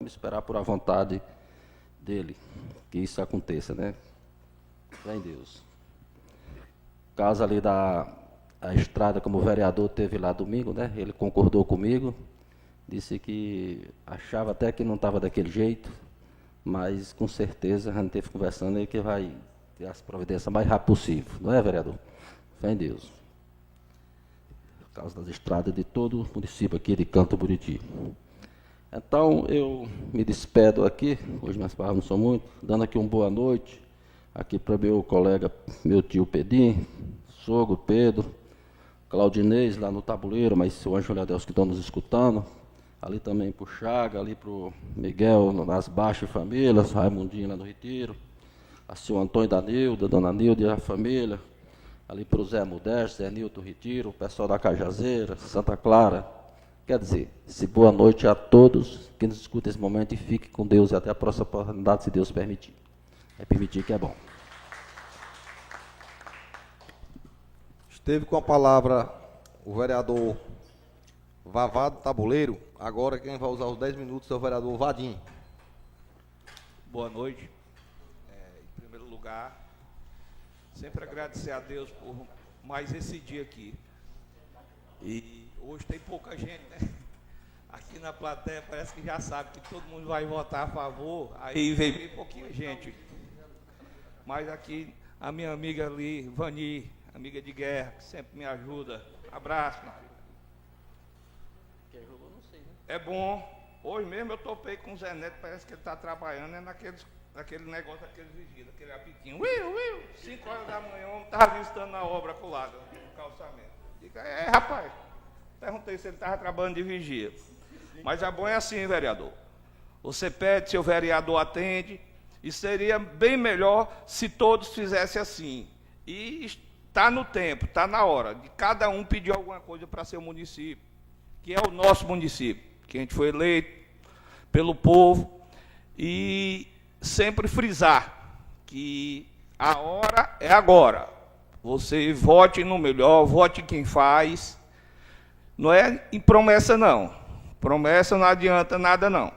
esperar por a vontade dele, que isso aconteça, né? Fé em Deus. Caso ali a estrada, como o vereador teve lá domingo, né? Ele concordou comigo, disse que achava até que não estava daquele jeito, mas com certeza a gente teve conversando aí que vai ter as providências mais rápido possível, não é, vereador? Fé em Deus. Por causa das estradas de todo o município aqui de Canto Buriti. Então, eu me despedo aqui, hoje minhas palavras não são muito, dando aqui uma boa noite, aqui para meu colega, meu tio Pedim, sogro Pedro, Claudinês lá no tabuleiro, mas o Anjo Deus que estão nos escutando, ali também para o Chaga, ali para o Miguel, nas Baixas Famílias, Raimundinho lá no Retiro, a senhor Antônio da Nilda, Dona Nilda e a família, ali para o Zé Modesto, Zé Nilton Retiro, o pessoal da Cajazeira, Santa Clara. Quer dizer, boa noite a todos que nos escutam esse momento e fique com Deus e até a próxima oportunidade, se Deus permitir. É permitir que é bom. Esteve com a palavra o vereador Vavá do Tabuleiro. Agora quem vai usar os 10 minutos é o vereador Vadim. Boa noite. Em primeiro lugar, sempre agradecer a Deus por mais esse dia aqui. E hoje tem pouca gente, né? Aqui na plateia parece que já sabe que todo mundo vai votar a favor, aí vem bem pouquinha gente. Mas aqui a minha amiga ali, Vani, amiga de guerra, que sempre me ajuda. Abraço, meu filho. Quem jogou, não sei, né? É bom. Hoje mesmo eu topei com o Zé Neto, parece que ele está trabalhando naquele negócio, aquele vigília, aquele apitinho. 5 horas da manhã, eu estava visitando a obra com o lado, no calçamento. Diga, rapaz, perguntei se ele estava trabalhando de vigia. Mas a bom é assim, vereador. Você pede, seu vereador atende, e seria bem melhor se todos fizessem assim. E está no tempo, está na hora de cada um pedir alguma coisa para seu município, que é o nosso município, que a gente foi eleito pelo povo, e sempre frisar que a hora é agora. Você vote no melhor, vote quem faz. Não é em promessa, não. Promessa não adianta nada, não.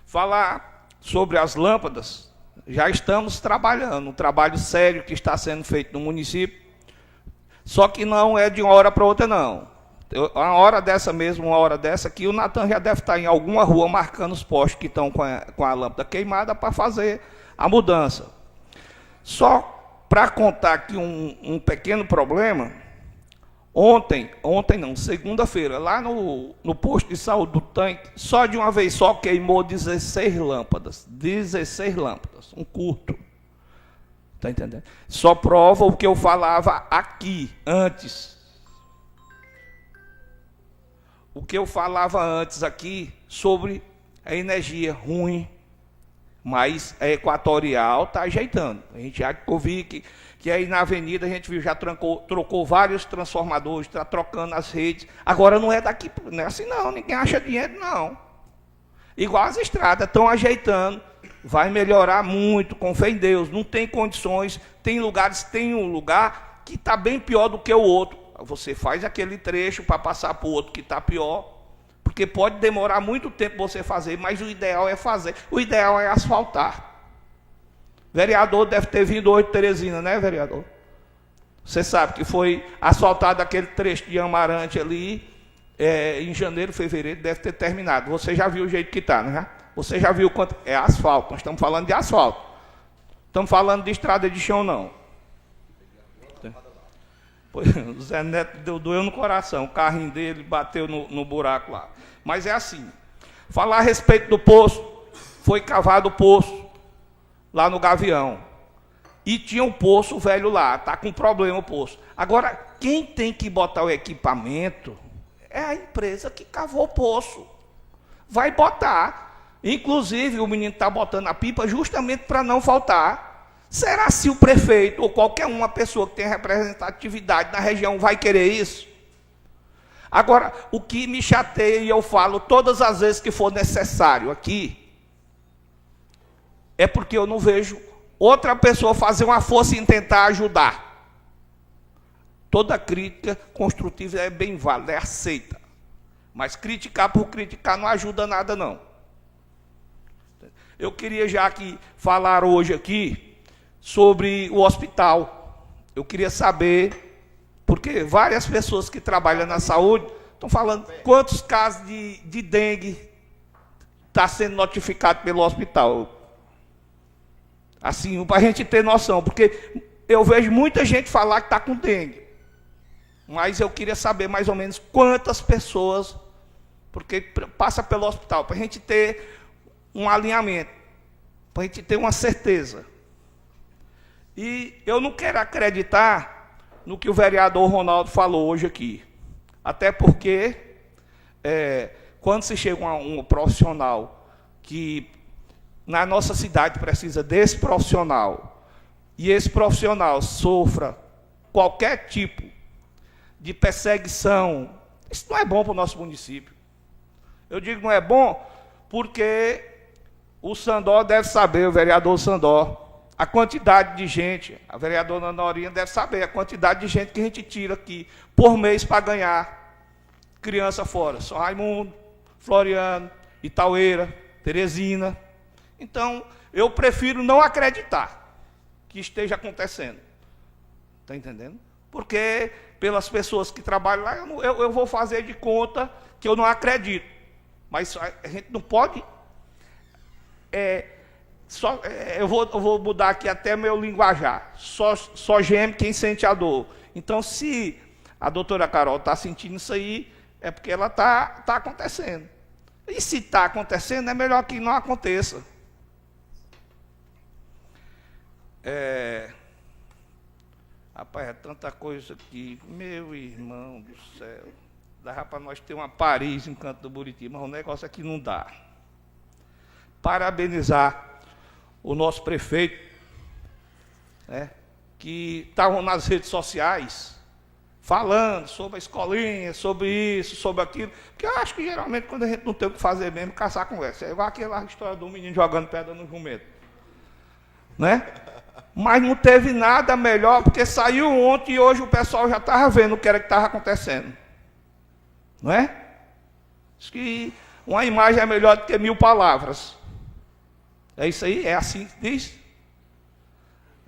Falar sobre as lâmpadas, já estamos trabalhando, um trabalho sério que está sendo feito no município, só que não é de uma hora para outra, não. Uma hora dessa aqui, o Natan já deve estar em alguma rua marcando os postes que estão com a lâmpada queimada para fazer a mudança. Só para contar aqui um pequeno problema, segunda-feira, lá no posto de saúde do tanque, só de uma vez só queimou 16 lâmpadas. 16 lâmpadas, um curto. Está entendendo? Só prova o que eu falava aqui, antes. O que eu falava antes aqui sobre a energia ruim, mas a Equatorial está ajeitando. A gente já ouviu que aí na avenida a gente viu, já trocou vários transformadores, está trocando as redes. Agora não é daqui, não é assim não, ninguém acha dinheiro não. Igual as estradas, estão ajeitando, vai melhorar muito, com fé em Deus. Não tem condições, tem um lugar que está bem pior do que o outro. Você faz aquele trecho para passar para o outro que está pior, porque pode demorar muito tempo você fazer, mas o ideal é fazer. O ideal é asfaltar. Vereador deve ter vindo hoje de Teresina, né, vereador? Você sabe que foi asfaltado aquele trecho de Amarante ali, em janeiro, fevereiro, deve ter terminado. Você já viu o jeito que está, né? Você já viu quanto... É asfalto, nós estamos falando de asfalto. Estamos falando de estrada de chão, não. O Zé Neto doeu no coração, o carrinho dele bateu no buraco lá. Mas é assim, falar a respeito do poço, foi cavado o poço lá no Gavião. E tinha um poço velho lá, está com problema o poço. Agora, quem tem que botar o equipamento é a empresa que cavou o poço. Vai botar. Inclusive, o menino está botando a pipa justamente para não faltar. Será se o prefeito ou qualquer uma pessoa que tem representatividade na região vai querer isso? Agora, o que me chateia, e eu falo todas as vezes que for necessário aqui, é porque eu não vejo outra pessoa fazer uma força em tentar ajudar. Toda crítica construtiva é bem válida, é aceita. Mas criticar por criticar não ajuda nada, não. Eu queria já que falar hoje aqui sobre o hospital. Eu queria saber, porque várias pessoas que trabalham na saúde estão falando quantos casos de dengue está sendo notificado pelo hospital. Assim, para a gente ter noção, porque eu vejo muita gente falar que está com dengue. Mas eu queria saber mais ou menos quantas pessoas, porque passa pelo hospital, para a gente ter um alinhamento, para a gente ter uma certeza. E eu não quero acreditar no que o vereador Ronaldo falou hoje aqui. Até porque, quando se chega a um profissional que na nossa cidade precisa desse profissional, e esse profissional sofra qualquer tipo de perseguição, isso não é bom para o nosso município. Eu digo não é bom porque o Sandor deve saber, o vereador Sandor, a quantidade de gente, a vereadora Norinha deve saber a quantidade de gente que a gente tira aqui por mês para ganhar criança fora. São Raimundo, Floriano, Itaueira, Teresina. Então, eu prefiro não acreditar que esteja acontecendo. Está entendendo? Porque, pelas pessoas que trabalham lá, eu vou fazer de conta que eu não acredito. Mas a gente não pode... eu vou mudar aqui até meu linguajar. Só geme quem sente a dor. Então, se a doutora Carol está sentindo isso aí, é porque ela está acontecendo. E se está acontecendo, é melhor que não aconteça. Rapaz, é tanta coisa aqui. Meu irmão do céu. Dá para nós ter uma Paris em Canto do Buriti, mas o negócio aqui não dá. Parabenizar o nosso prefeito, né, que estavam nas redes sociais falando sobre a escolinha, sobre isso, sobre aquilo, porque eu acho que geralmente quando a gente não tem o que fazer mesmo, caçar conversa. É igual aquela história do menino jogando pedra no jumento, né? Mas não teve nada melhor, porque saiu ontem e hoje o pessoal já estava vendo o que era que estava acontecendo. Não é? Acho que uma imagem é melhor do que 1000 palavras. É isso aí? É assim que diz?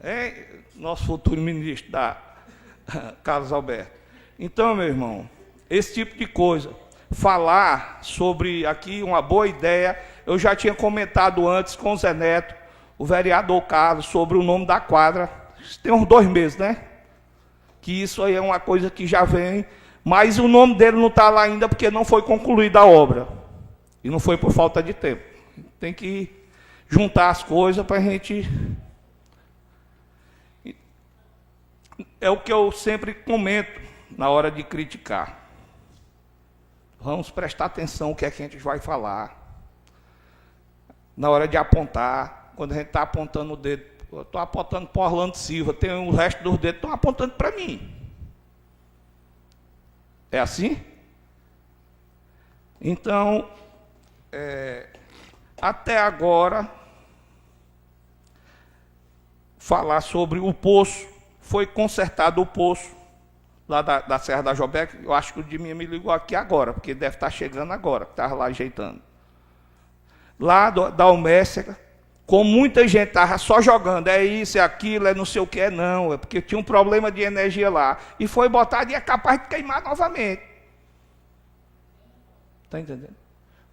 É nosso futuro ministro da Carlos Alberto. Então, meu irmão, esse tipo de coisa, falar sobre aqui uma boa ideia, eu já tinha comentado antes com o Zé Neto, o vereador Carlos, sobre o nome da quadra. Tem uns 2 meses, né? Que isso aí é uma coisa que já vem, mas o nome dele não está lá ainda porque não foi concluída a obra. E não foi por falta de tempo. Tem que juntar as coisas para a gente... É o que eu sempre comento na hora de criticar. Vamos prestar atenção no que é que a gente vai falar. Na hora de apontar, quando a gente está apontando o dedo, eu estou apontando para o Orlando Silva, tem o resto dos dedos estão apontando para mim. É assim? Então, até agora, falar sobre o poço. Foi consertado o poço lá da Serra da Jobeca. Eu acho que o Diminha me ligou aqui agora, porque deve estar chegando agora, estava lá ajeitando. Lá da Almécia, com muita gente, estava só jogando, é isso, é aquilo, é não sei o que, não, é porque tinha um problema de energia lá. E foi botado e é capaz de queimar novamente. Está entendendo?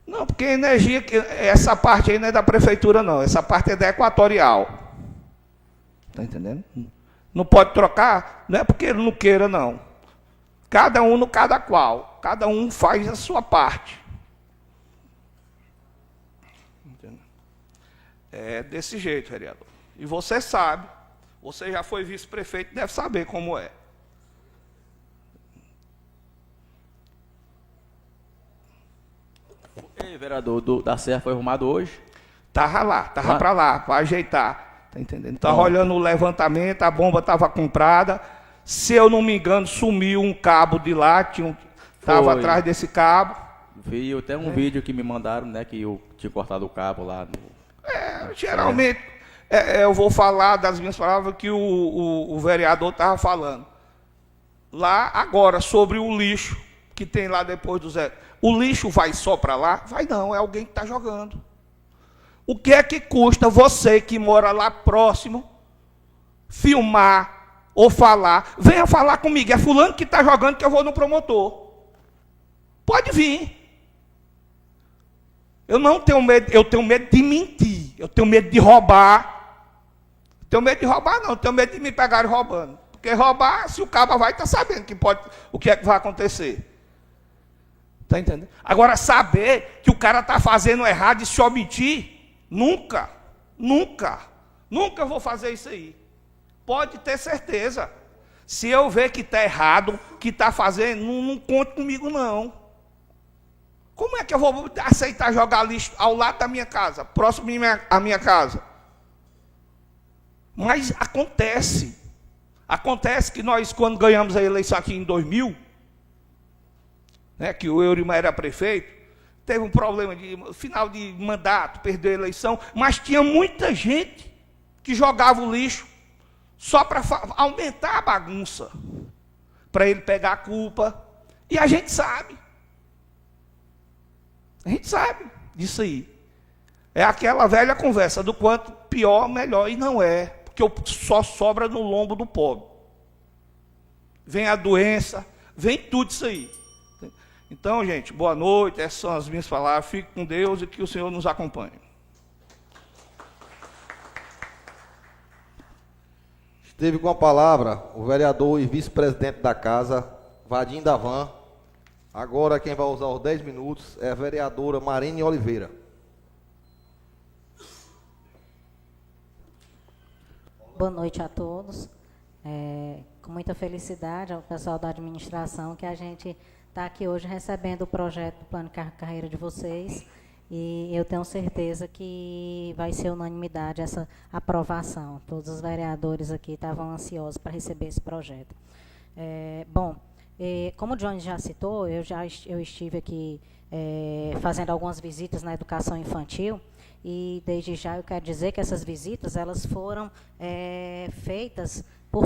Não, porque a energia, essa parte aí não é da prefeitura, não, essa parte é da Equatorial. Está entendendo? Não pode trocar, não é porque ele não queira, não. Cada um no cada qual. Cada um faz a sua parte. Entendeu? É desse jeito, vereador. E você sabe, você já foi vice-prefeito, deve saber como é. Ei, vereador, da Serra foi arrumado hoje? Estava lá, estava para lá, para ajeitar. Está entendendo? Estava olhando o levantamento, a bomba estava comprada. Se eu não me engano, sumiu um cabo de lá, estava atrás desse cabo. Vi até um vídeo que me mandaram, né, que eu tinha cortado o cabo lá. Geralmente, eu vou falar das minhas palavras que o vereador estava falando. Lá, agora, sobre o lixo que tem lá depois do Zé. O lixo vai só para lá? Vai não, é alguém que está jogando. O que é que custa você que mora lá próximo filmar ou falar? Venha falar comigo, é fulano que está jogando que eu vou no promotor. Pode vir. Eu não tenho medo, eu tenho medo de mentir, eu tenho medo de roubar. Tenho medo de roubar não, eu tenho medo de me pegarem roubando. Porque roubar, se o cabo vai estar sabendo que pode, o que é que vai acontecer. Está entendendo? Agora, saber que o cara está fazendo errado e se omitir, nunca vou fazer isso aí. Pode ter certeza. Se eu ver que está errado, que está fazendo, não conte comigo não. Como é que eu vou aceitar jogar lixo ao lado da minha casa, próximo à minha casa? Mas acontece. Acontece que nós, quando ganhamos a eleição aqui em 2000, né, que o Eurimar era prefeito, teve um problema de final de mandato, perdeu a eleição, mas tinha muita gente que jogava o lixo só para aumentar a bagunça, para ele pegar a culpa. E a gente sabe. A gente sabe disso aí. É aquela velha conversa do quanto pior, melhor. E não é, porque só sobra no lombo do pobre. Vem a doença, vem tudo isso aí. Então, gente, boa noite. Essas são as minhas palavras. Fique com Deus e que o Senhor nos acompanhe. Esteve com a palavra o vereador e vice-presidente da casa, Vadim Davan. Agora quem vai usar os 10 minutos é a vereadora Marine Oliveira. Boa noite a todos. Com muita felicidade ao pessoal da administração que a gente está aqui hoje recebendo o projeto do Plano de Carreira de vocês. E eu tenho certeza que vai ser unanimidade essa aprovação. Todos os vereadores aqui estavam ansiosos para receber esse projeto. Como o Johnny já citou, eu estive aqui fazendo algumas visitas na educação infantil e desde já eu quero dizer que essas visitas elas foram feitas por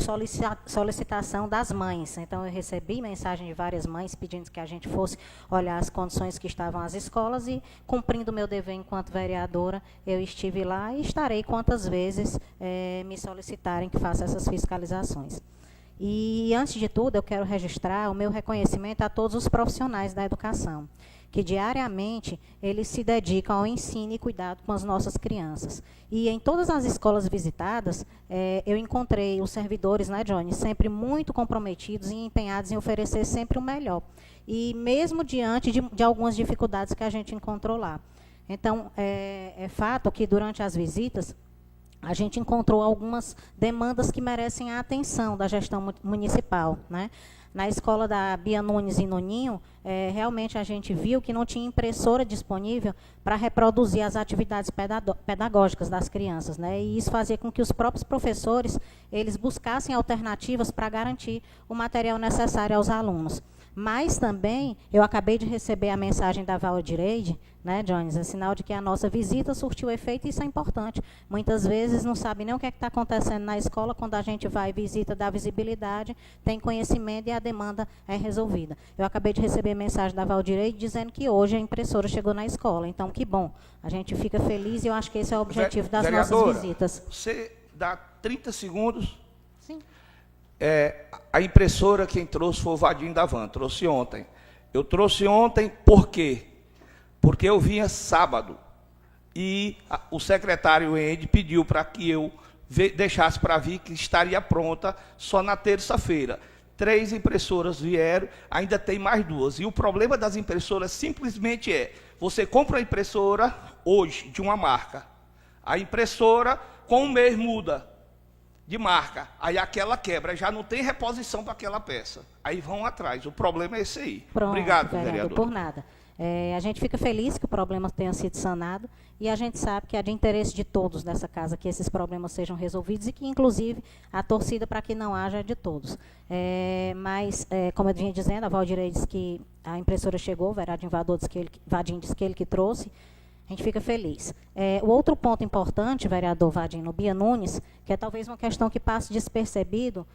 solicitação das mães. Então, eu recebi mensagem de várias mães pedindo que a gente fosse olhar as condições que estavam as escolas e, cumprindo o meu dever enquanto vereadora, eu estive lá e estarei quantas vezes me solicitarem que faça essas fiscalizações. E, antes de tudo, eu quero registrar o meu reconhecimento a todos os profissionais da educação, que diariamente eles se dedicam ao ensino e cuidado com as nossas crianças. E em todas as escolas visitadas, eu encontrei os servidores, né, Johnny, sempre muito comprometidos e empenhados em oferecer sempre o melhor. E mesmo diante de algumas dificuldades que a gente encontrou lá. Então, é fato que durante as visitas, a gente encontrou algumas demandas que merecem a atenção da gestão municipal, né? Na escola da Bia Nunes e Nuninho, realmente a gente viu que não tinha impressora disponível para reproduzir as atividades pedagógicas das crianças, né? E isso fazia com que os próprios professores eles buscassem alternativas para garantir o material necessário aos alunos. Mas também, eu acabei de receber a mensagem da Valdireide, né, Jones, é sinal de que a nossa visita surtiu efeito e isso é importante. Muitas vezes não sabe nem o que está acontecendo na escola, quando a gente vai e visita, dá visibilidade, tem conhecimento e a demanda é resolvida. Eu acabei de receber mensagem da Valdireide dizendo que hoje a impressora chegou na escola, então que bom. A gente fica feliz e eu acho que esse é o objetivo das nossas visitas. Você dá 30 segundos. Sim. A impressora quem trouxe foi o Vadim Davan, trouxe ontem. Eu trouxe ontem por quê? Porque eu vinha sábado e o secretário Ende pediu para que eu deixasse para vir, que estaria pronta só na terça-feira. 3 impressoras vieram, ainda tem mais 2. E o problema das impressoras simplesmente você compra a impressora hoje de uma marca. A impressora com um mês muda de marca, aí aquela quebra, já não tem reposição para aquela peça. Aí vão atrás. O problema é esse aí. Pronto, obrigado, vereador. Por nada. A gente fica feliz que o problema tenha sido sanado e a gente sabe que é de interesse de todos dessa casa que esses problemas sejam resolvidos e que, inclusive, a torcida para que não haja é de todos. Mas, como eu vinha dizendo, a Valdirei disse que a impressora chegou, o vereador Vadim disse que ele que trouxe. gente fica feliz. O outro ponto importante, vereador Vadino Bia Nunes, que é talvez uma questão que passe despercebido,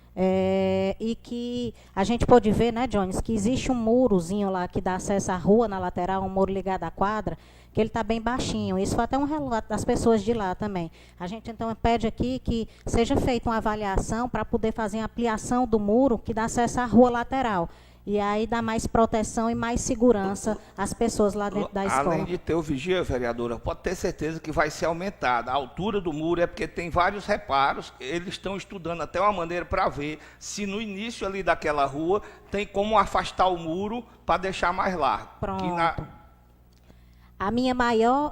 e que a gente pode ver, né, Jones, que existe um murozinho lá que dá acesso à rua na lateral, um muro ligado à quadra, que ele está bem baixinho. Isso foi até um relato das pessoas de lá também. A gente, então, pede aqui que seja feita uma avaliação para poder fazer a ampliação do muro que dá acesso à rua lateral. E aí dá mais proteção e mais segurança às pessoas lá dentro da escola. Além de ter o vigia, vereadora, pode ter certeza que vai ser aumentada. A altura do muro é porque tem vários reparos. Eles estão estudando até uma maneira para ver se no início ali daquela rua tem como afastar o muro para deixar mais largo. Pronto. A minha maior,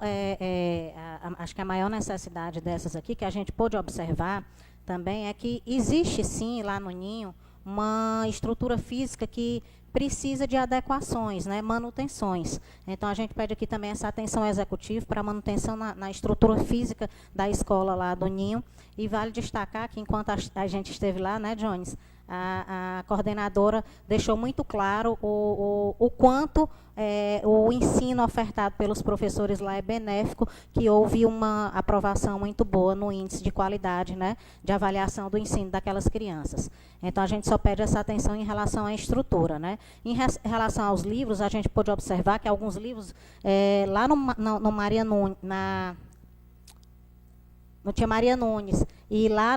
acho que a maior necessidade dessas aqui, que a gente pôde observar também, é que existe sim lá no Ninho uma estrutura física que precisa de adequações, né, manutenções. Então, a gente pede aqui também essa atenção executiva para manutenção na estrutura física da escola lá do Ninho. E vale destacar que, enquanto a gente esteve lá, né, Jones, a coordenadora deixou muito claro o quanto o ensino ofertado pelos professores lá é benéfico, que houve uma aprovação muito boa no índice de qualidade, né, de avaliação do ensino daquelas crianças. Então, a gente só pede essa atenção em relação à estrutura. Né. Em relação aos livros, a gente pôde observar que alguns livros, lá no Maria Nunes, no Tia Maria Nunes, e lá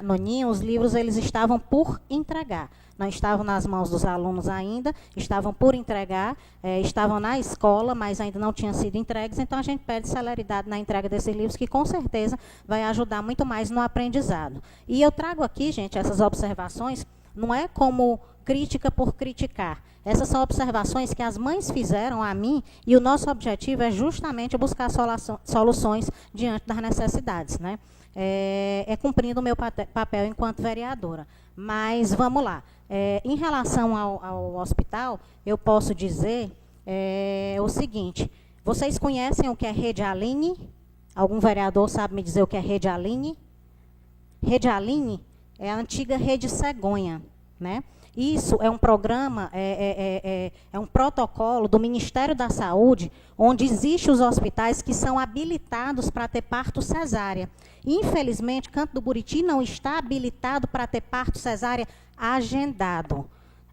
no Ninho, os livros eles estavam por entregar. Não estavam nas mãos dos alunos ainda, estavam por entregar, estavam na escola, mas ainda não tinham sido entregues. Então, a gente pede celeridade na entrega desses livros, que com certeza vai ajudar muito mais no aprendizado. E eu trago aqui, gente, essas observações, não é como crítica por criticar. Essas são observações que as mães fizeram a mim, e o nosso objetivo é justamente buscar soluções diante das necessidades, né? Cumprindo o meu papel enquanto vereadora. Mas vamos lá. Em relação ao hospital, eu posso dizer o seguinte: vocês conhecem o que é Rede Aline? Algum vereador sabe me dizer o que é Rede Aline? Rede Aline é a antiga Rede Cegonha, né? Isso é um programa, é um protocolo do Ministério da Saúde, onde existem os hospitais que são habilitados para ter parto cesárea. Infelizmente, Canto do Buriti não está habilitado para ter parto cesárea agendado.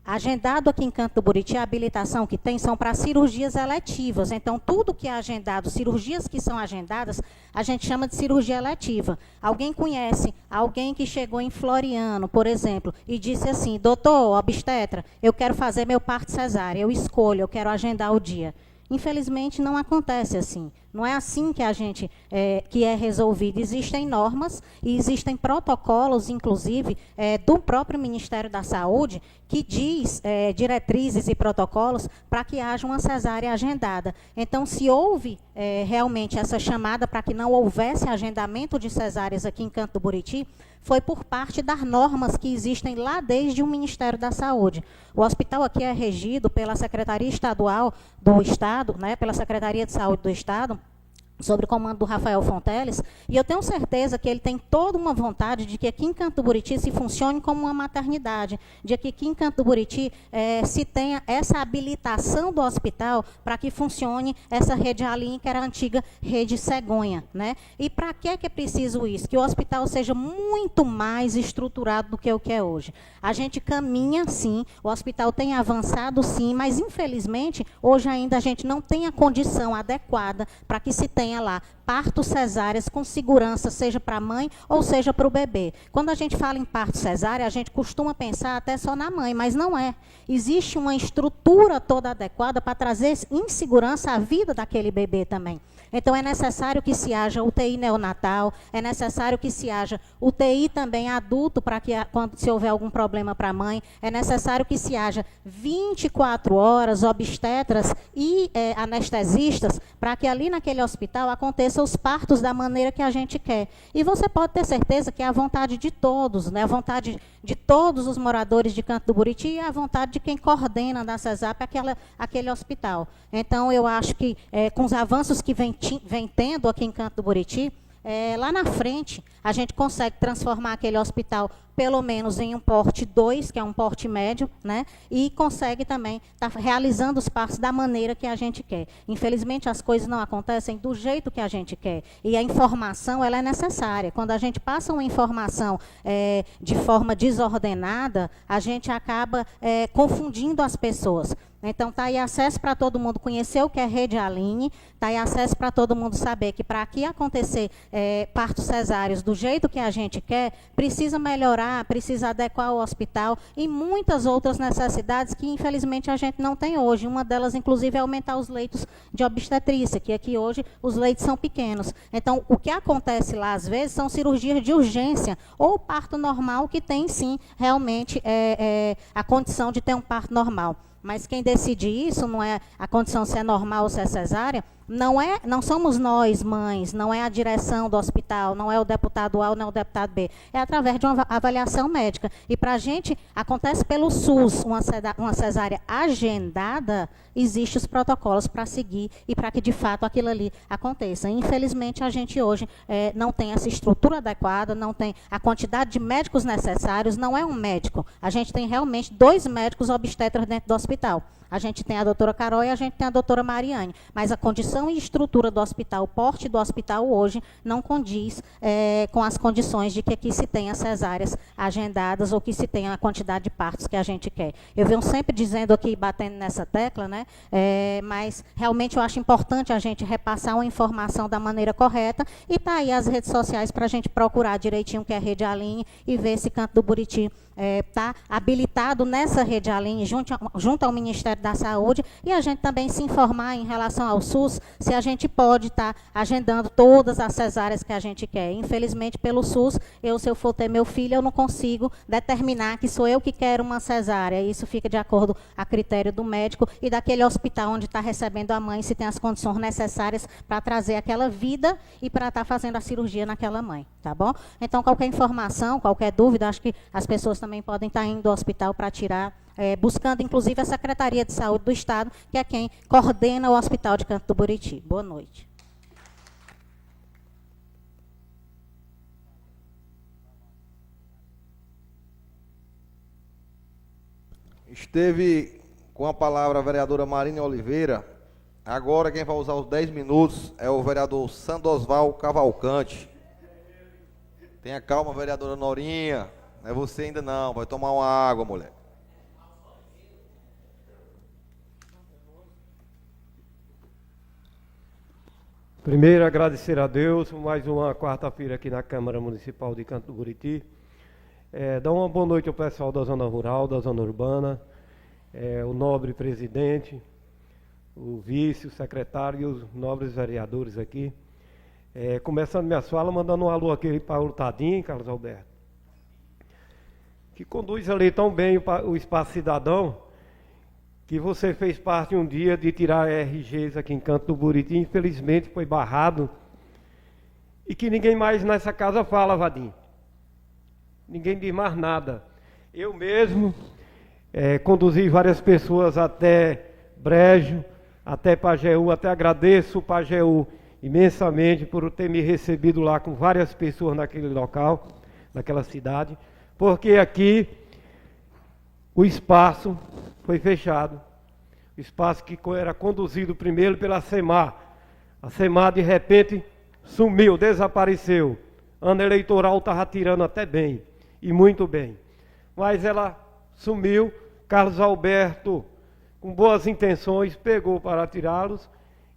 Agendado aqui em Canto do Buriti, a habilitação que tem são para cirurgias eletivas. Então, tudo que é agendado, cirurgias que são agendadas, a gente chama de cirurgia eletiva. Alguém conhece alguém que chegou em Floriano, por exemplo, e disse assim: doutor, obstetra, eu quero fazer meu parto cesárea, eu escolho, eu quero agendar o dia. Infelizmente, não acontece assim. Não é assim que a gente que é resolvido. Existem normas e existem protocolos, inclusive, do próprio Ministério da Saúde, que diz diretrizes e protocolos para que haja uma cesárea agendada. Então, se houve realmente essa chamada para que não houvesse agendamento de cesáreas aqui em Canto do Buriti, foi por parte das normas que existem lá desde o Ministério da Saúde. O hospital aqui é regido pela Secretaria Estadual do Estado, né, pela Secretaria de Saúde do Estado, sob o comando do Rafael Fonteles, e eu tenho certeza que ele tem toda uma vontade de que aqui em Canto do Buriti se funcione como uma maternidade, de que aqui em Canto do Buriti se tenha essa habilitação do hospital para que funcione essa rede Aline, que era a antiga rede Cegonha, né? E para que é preciso isso? Que o hospital seja muito mais estruturado do que o que é hoje. A gente caminha, sim, o hospital tem avançado, sim, mas, infelizmente, hoje ainda a gente não tem a condição adequada para que se tenha lá partos cesáreas com segurança, seja para a mãe ou seja para o bebê. Quando a gente fala em parto cesárea, a gente costuma pensar até só na mãe, mas não é. Existe uma estrutura toda adequada para trazer em segurança a vida daquele bebê também. Então, é necessário que se haja UTI neonatal, é necessário que se haja UTI também adulto, para que, se houver algum problema para a mãe, é necessário que se haja 24 horas obstetras e anestesistas, para que ali naquele hospital aconteçam os partos da maneira que a gente quer. E você pode ter certeza que é a vontade de todos, né? A vontade de todos os moradores de Canto do Buriti e a vontade de quem coordena da CESAP aquele hospital. Então, eu acho que com os avanços que vem tendo aqui em Canto do Buriti, lá na frente, a gente consegue transformar aquele hospital pelo menos em um porte 2, que é um porte médio, né? E consegue também estar realizando os partos da maneira que a gente quer. Infelizmente, as coisas não acontecem do jeito que a gente quer. E a informação, ela é necessária. Quando a gente passa uma informação de forma desordenada, a gente acaba confundindo as pessoas. Então, está aí acesso para todo mundo conhecer o que é rede Aline, está aí acesso para todo mundo saber que para aqui acontecer partos cesáreos do jeito que a gente quer, precisa melhorar, precisa adequar o hospital e muitas outras necessidades que, infelizmente, a gente não tem hoje. Uma delas, inclusive, é aumentar os leitos de obstetrícia, que aqui hoje os leitos são pequenos. Então, o que acontece lá, às vezes, são cirurgias de urgência ou parto normal, que tem, sim, realmente a condição de ter um parto normal. Mas quem decide isso não é a condição se é normal ou se é cesárea, não somos nós, mães, não é a direção do hospital, não é o deputado A ou não é o deputado B. É através de uma avaliação médica. E para a gente, acontece pelo SUS, uma cesárea agendada, existem os protocolos para seguir e para que, de fato, aquilo ali aconteça. Infelizmente, a gente hoje não tem essa estrutura adequada, não tem a quantidade de médicos necessários, não é um médico. A gente tem realmente 2 médicos obstetras dentro do hospital. A gente tem a doutora Carol e a gente tem a doutora Mariane. Mas a condição e estrutura do hospital, o porte do hospital hoje, não condiz com as condições de que aqui se tenha cesáreas agendadas ou que se tenha a quantidade de partos que a gente quer. Eu venho sempre dizendo aqui, batendo nessa tecla, né? Mas realmente eu acho importante a gente repassar uma informação da maneira correta e tá aí as redes sociais para a gente procurar direitinho o que é Rede Aline e ver se Canto do Buriti está habilitado nessa Rede Aline junto ao Ministério da Saúde e a gente também se informar em relação ao SUS, se a gente pode estar agendando todas as cesáreas que a gente quer. Infelizmente, pelo SUS, se eu for ter meu filho, eu não consigo determinar que sou eu que quero uma cesárea. Isso fica de acordo a critério do médico e daquele hospital onde está recebendo a mãe, se tem as condições necessárias para trazer aquela vida e para estar fazendo a cirurgia naquela mãe, tá bom? Então, qualquer informação, qualquer dúvida, acho que as pessoas também podem estar indo ao hospital para tirar, buscando, inclusive, a Secretaria de Saúde do Estado, que é quem coordena o Hospital de Canto do Buriti. Boa noite. Esteve com a palavra a vereadora Marina Oliveira. Agora quem vai usar os 10 minutos é o vereador Sandosval Cavalcante. Tenha calma, vereadora Norinha. Não é você ainda não, vai tomar uma água, mulher. Primeiro, agradecer a Deus por mais uma quarta-feira aqui na Câmara Municipal de Canto do Buriti. Dar uma boa noite ao pessoal da zona rural, da zona urbana, o nobre presidente, o vice, o secretário e os nobres vereadores aqui. Começando minhas falas, mandando um alô aqui para o Tadim, Carlos Alberto, que conduz ali tão bem o Espaço Cidadão, que você fez parte um dia de tirar RGs aqui em Canto do Buriti, infelizmente foi barrado, e que ninguém mais nessa casa fala, Vadim. Ninguém diz mais nada. Eu mesmo conduzi várias pessoas até Brejo, até Pajeú, até agradeço o Pajeú imensamente por ter me recebido lá com várias pessoas naquele local, naquela cidade, porque aqui o espaço foi fechado. O espaço que era conduzido primeiro pela SEMAR. A SEMAR de repente sumiu, desapareceu. Ano eleitoral estava tirando até bem, e muito bem. Mas ela sumiu, Carlos Alberto, com boas intenções, pegou para tirá-los,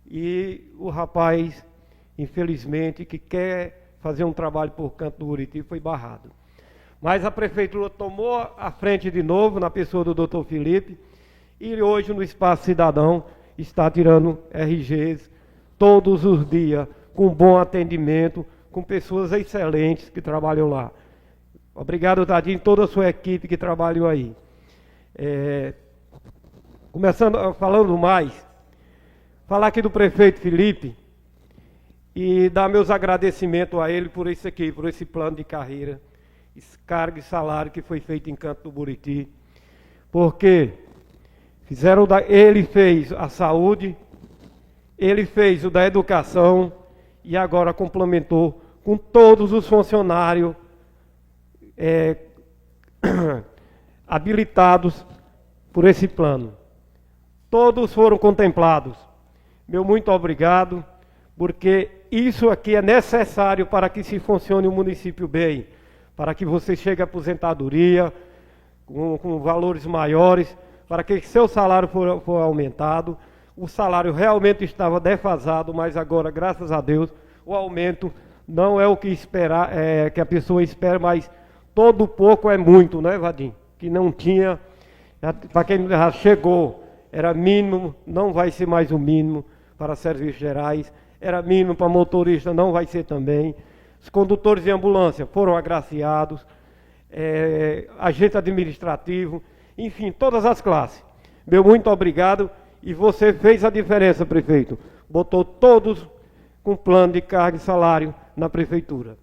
e o rapaz, infelizmente, que quer fazer um trabalho por Canto do Buriti, foi barrado. Mas a prefeitura tomou a frente de novo, na pessoa do Dr. Felipe, e hoje no Espaço Cidadão está tirando RGs todos os dias, com bom atendimento, com pessoas excelentes que trabalham lá. Obrigado, Tadinho, e toda a sua equipe que trabalhou aí. Falando mais, falar aqui do prefeito Felipe e dar meus agradecimentos a ele por isso aqui, por esse plano de carreira, esse cargo e salário que foi feito em Canto do Buriti, porque ele fez a saúde, ele fez o da educação e agora complementou com todos os funcionários habilitados por esse plano. Todos foram contemplados. Meu muito obrigado, porque isso aqui é necessário para que se funcione o município bem, para que você chegue à aposentadoria com valores maiores, para que seu salário for aumentado. O salário realmente estava defasado, mas agora, graças a Deus, o aumento não é o que esperar, que a pessoa espera, mas todo pouco é muito, né, Vadim? Que não tinha, para quem já chegou, era mínimo, não vai ser mais o mínimo para serviços gerais, era mínimo para motorista, não vai ser também. Os condutores de ambulância foram agraciados, agente administrativo, enfim, todas as classes. Meu muito obrigado, e você fez a diferença, prefeito. Botou todos com plano de carga e salário na prefeitura.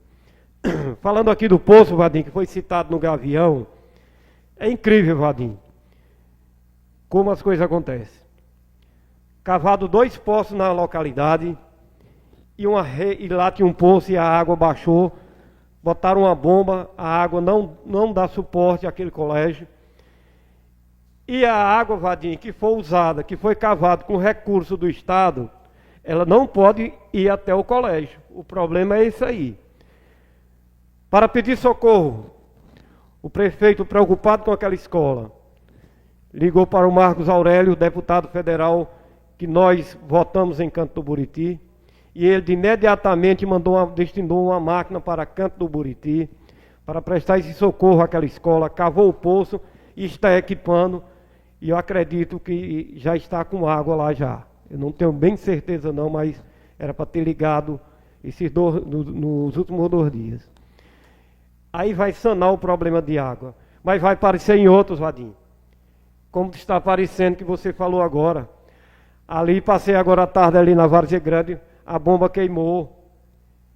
Falando aqui do poço, Vadim, que foi citado no Gavião, é incrível, Vadim, como as coisas acontecem. Cavado 2 poços na localidade, e lá tinha um poço e a água baixou, botaram uma bomba, a água não dá suporte àquele colégio. E a água, Vadim, que foi usada, que foi cavada com recurso do Estado, ela não pode ir até o colégio. O problema é isso aí. Para pedir socorro, o prefeito, preocupado com aquela escola, ligou para o Marcos Aurélio, deputado federal, que nós votamos em Canto do Buriti, e ele imediatamente destinou uma máquina para Canto do Buriti, para prestar esse socorro àquela escola, cavou o poço e está equipando, e eu acredito que já está com água lá já. Eu não tenho bem certeza não, mas era para ter ligado nos últimos 2 dias. Aí vai sanar o problema de água, mas vai aparecer em outros, Vadim. Como está aparecendo que você falou agora. Ali, passei agora à tarde ali na Várzea Grande, a bomba queimou.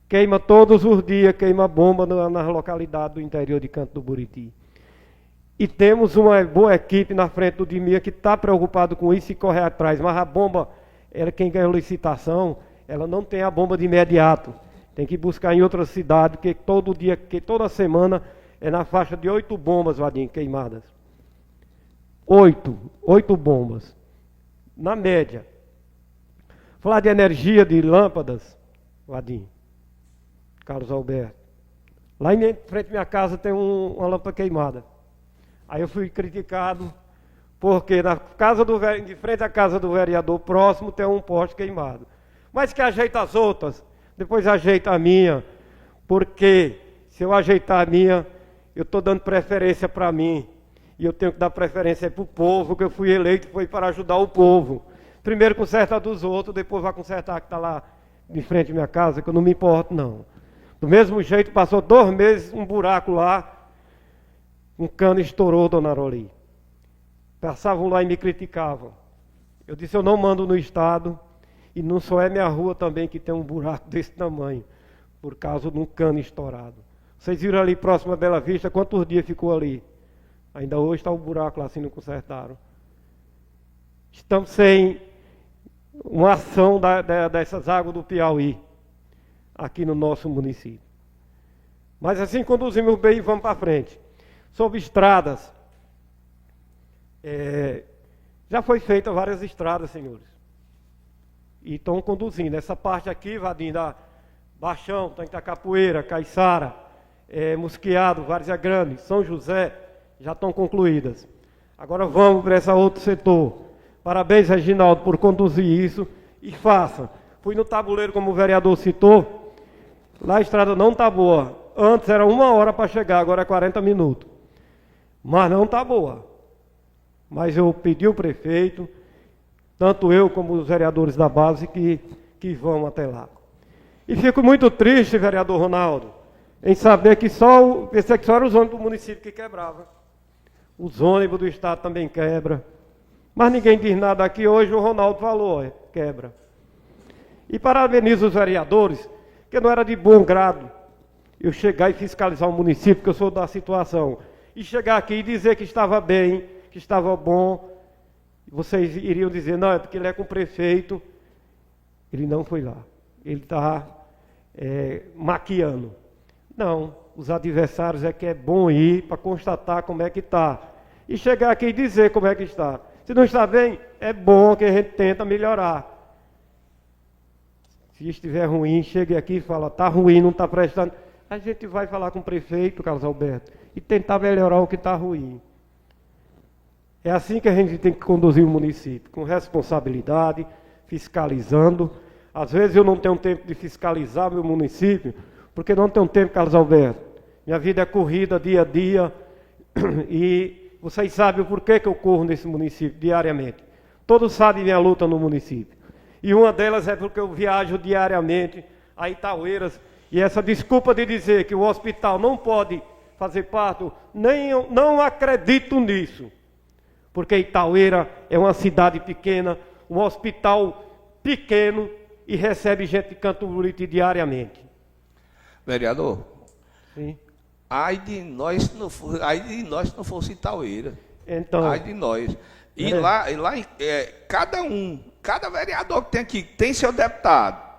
Queima todos os dias, queima bomba nas localidades do interior de Canto do Buriti. E temos uma boa equipe na frente do DIMIA que está preocupado com isso e corre atrás. Mas a bomba, quem ganhou licitação, ela não tem a bomba de imediato. Tem que buscar em outra cidade, porque toda semana é na faixa de 8 bombas, Vadim, queimadas. 8 bombas. Na média. Falar de energia, de lâmpadas, Vadim, Carlos Alberto. Lá em frente à minha casa tem uma lâmpada queimada. Aí eu fui criticado, porque de frente à casa do vereador próximo tem um poste queimado. Mas que ajeita as outras, depois ajeita a minha, porque se eu ajeitar a minha, eu estou dando preferência para mim. E eu tenho que dar preferência para o povo, que eu fui eleito foi para ajudar o povo. Primeiro conserta a dos outros, depois vai consertar a que está lá de frente à minha casa, que eu não me importo não. Do mesmo jeito, passou 2 meses, um buraco lá, um cano estourou, dona Aroli. Passavam lá e me criticavam. Eu disse, eu não mando no Estado, e não só é minha rua também que tem um buraco desse tamanho, por causa de um cano estourado. Vocês viram ali próximo a Bela Vista, quantos dias ficou ali? Ainda hoje está o buraco lá, assim, não consertaram. Estamos sem uma ação dessas águas do Piauí, aqui no nosso município. Mas assim conduzimos bem e vamos para frente. Sobre estradas, já foi feita várias estradas, senhores. E estão conduzindo. Essa parte aqui, Vadim, da Baixão, Tanque da Capoeira, Caiçara, Mosqueado, Várzea Grande, São José, já estão concluídas. Agora vamos para esse outro setor. Parabéns, Reginaldo, por conduzir isso e faça. Fui no tabuleiro, como o vereador citou, lá a estrada não está boa. Antes era 1 hora para chegar, agora é 40 minutos. Mas não está boa. Mas eu pedi ao prefeito, tanto eu como os vereadores da base, que vão até lá. E fico muito triste, vereador Ronaldo, em saber que pensei que só eram os ônibus do município que quebravam. Os ônibus do estado também quebram. Mas ninguém diz nada aqui. Hoje o Ronaldo falou, quebra. E parabenizo os vereadores, que não era de bom grado eu chegar e fiscalizar o município, porque eu sou da situação. E chegar aqui e dizer que estava bem, que estava bom. Vocês iriam dizer, não, é porque ele é com o prefeito. Ele não foi lá. Ele está maquiando. Não. os adversários é que é bom ir para constatar como é que está. E chegar aqui e dizer como é que está. Se não está bem, é bom que a gente tenta melhorar. Se estiver ruim, chegue aqui e fala, está ruim, não está prestando. A gente vai falar com o prefeito, Carlos Alberto, e tentar melhorar o que está ruim. É assim que a gente tem que conduzir o município, com responsabilidade, fiscalizando. Às vezes eu não tenho tempo de fiscalizar meu município, porque não tenho tempo, Carlos Alberto. Minha vida é corrida dia a dia, e vocês sabem o porquê que eu corro nesse município diariamente. Todos sabem minha luta no município. E uma delas é porque eu viajo diariamente a Itaueiras, e essa desculpa de dizer que o hospital não pode fazer parto, não acredito nisso. Porque Itaueira é uma cidade pequena, um hospital pequeno e recebe gente de Canto Buriti diariamente. Vereador, Sim. ai de nós se não fosse Itaueira. Então, Ai de nós. E lá cada vereador que tem aqui tem seu deputado.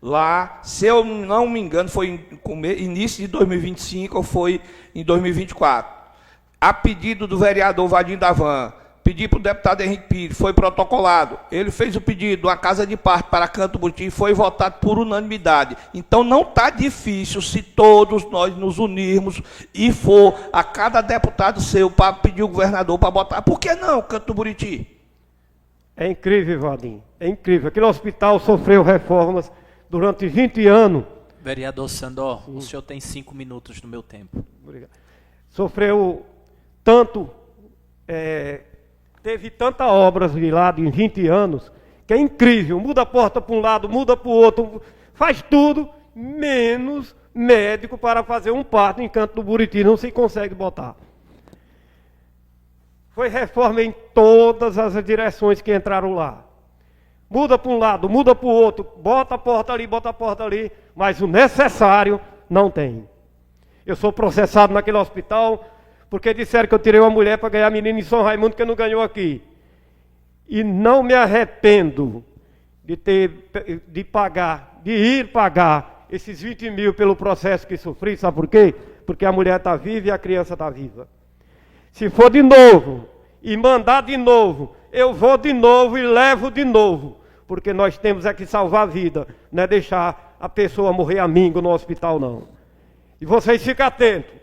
Lá, se eu não me engano, foi início de 2025 ou foi em 2024. A pedido do vereador Vadinho Davan, pedi para o deputado Henrique Pires, foi protocolado. Ele fez o pedido, uma casa de parto para Canto Buriti, foi votado por unanimidade. Então não está difícil se todos nós nos unirmos e for a cada deputado seu para pedir o governador para botar. Por que não, Canto Buriti? é incrível, Vadinho, é incrível. Aquele hospital sofreu reformas durante 20 anos. Vereador Sandor, o senhor tem 5 minutos do meu tempo. Obrigado. Sofreu tanto, teve tantas obras de lado em 20 anos, que é incrível. Muda a porta para um lado, muda para o outro, faz tudo, menos médico para fazer um parto em Canto do Buriti, não se consegue botar. Foi reforma em todas as direções que entraram lá. Muda para um lado, muda para o outro, bota a porta ali, bota a porta ali, mas o necessário não tem. Eu sou processado naquele hospital, porque disseram que eu tirei uma mulher para ganhar menino em São Raimundo que não ganhou aqui. E não me arrependo de ir pagar esses 20 mil pelo processo que sofri, sabe por quê? Porque a mulher está viva e a criança está viva. Se for de novo, e mandar de novo, eu vou de novo e levo de novo. Porque nós temos é que salvar a vida, não é deixar a pessoa morrer amigo no hospital, não. E vocês fiquem atentos.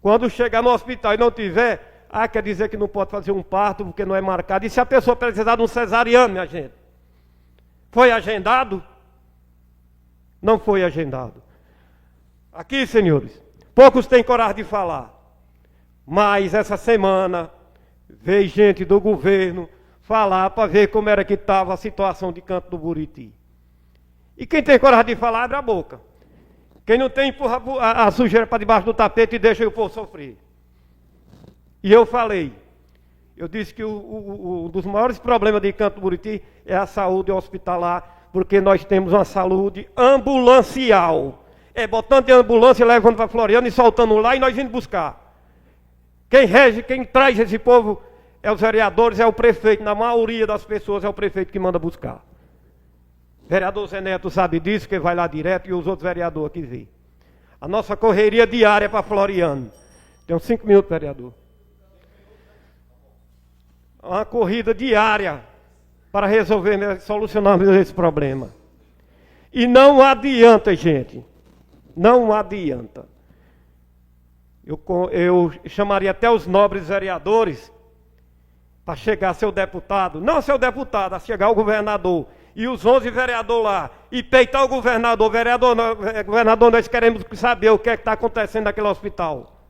Quando chegar no hospital e não tiver, quer dizer que não pode fazer um parto porque não é marcado. E se a pessoa precisar de um cesariano, minha gente? Foi agendado? Não foi agendado. Aqui, senhores, poucos têm coragem de falar. Mas essa semana veio gente do governo falar para ver como era que estava a situação de Canto do Buriti. E quem tem coragem de falar, abre a boca. Quem não tem, empurra a sujeira para debaixo do tapete e deixa o povo sofrer. E eu falei, eu disse que um dos maiores problemas de Canto do Buriti é a saúde hospitalar, porque nós temos uma saúde ambulancial. É botando em ambulância, levando para Floriano e soltando lá e nós indo buscar. Quem rege, quem traz esse povo é os vereadores, é o prefeito. Na maioria das pessoas é o prefeito que manda buscar. O vereador Zé Neto sabe disso, que vai lá direto, e os outros vereadores que vêm. A nossa correria diária para Floriano. Tem uns 5 minutos, vereador. Uma corrida diária para resolver, solucionar esse problema. E não adianta, gente. Não adianta. Eu chamaria até os nobres vereadores para chegar seu deputado, não seu deputado, a chegar o governador e os 11 vereadores lá e peitar o governador. Governador, nós queremos saber o que é que está acontecendo naquele hospital.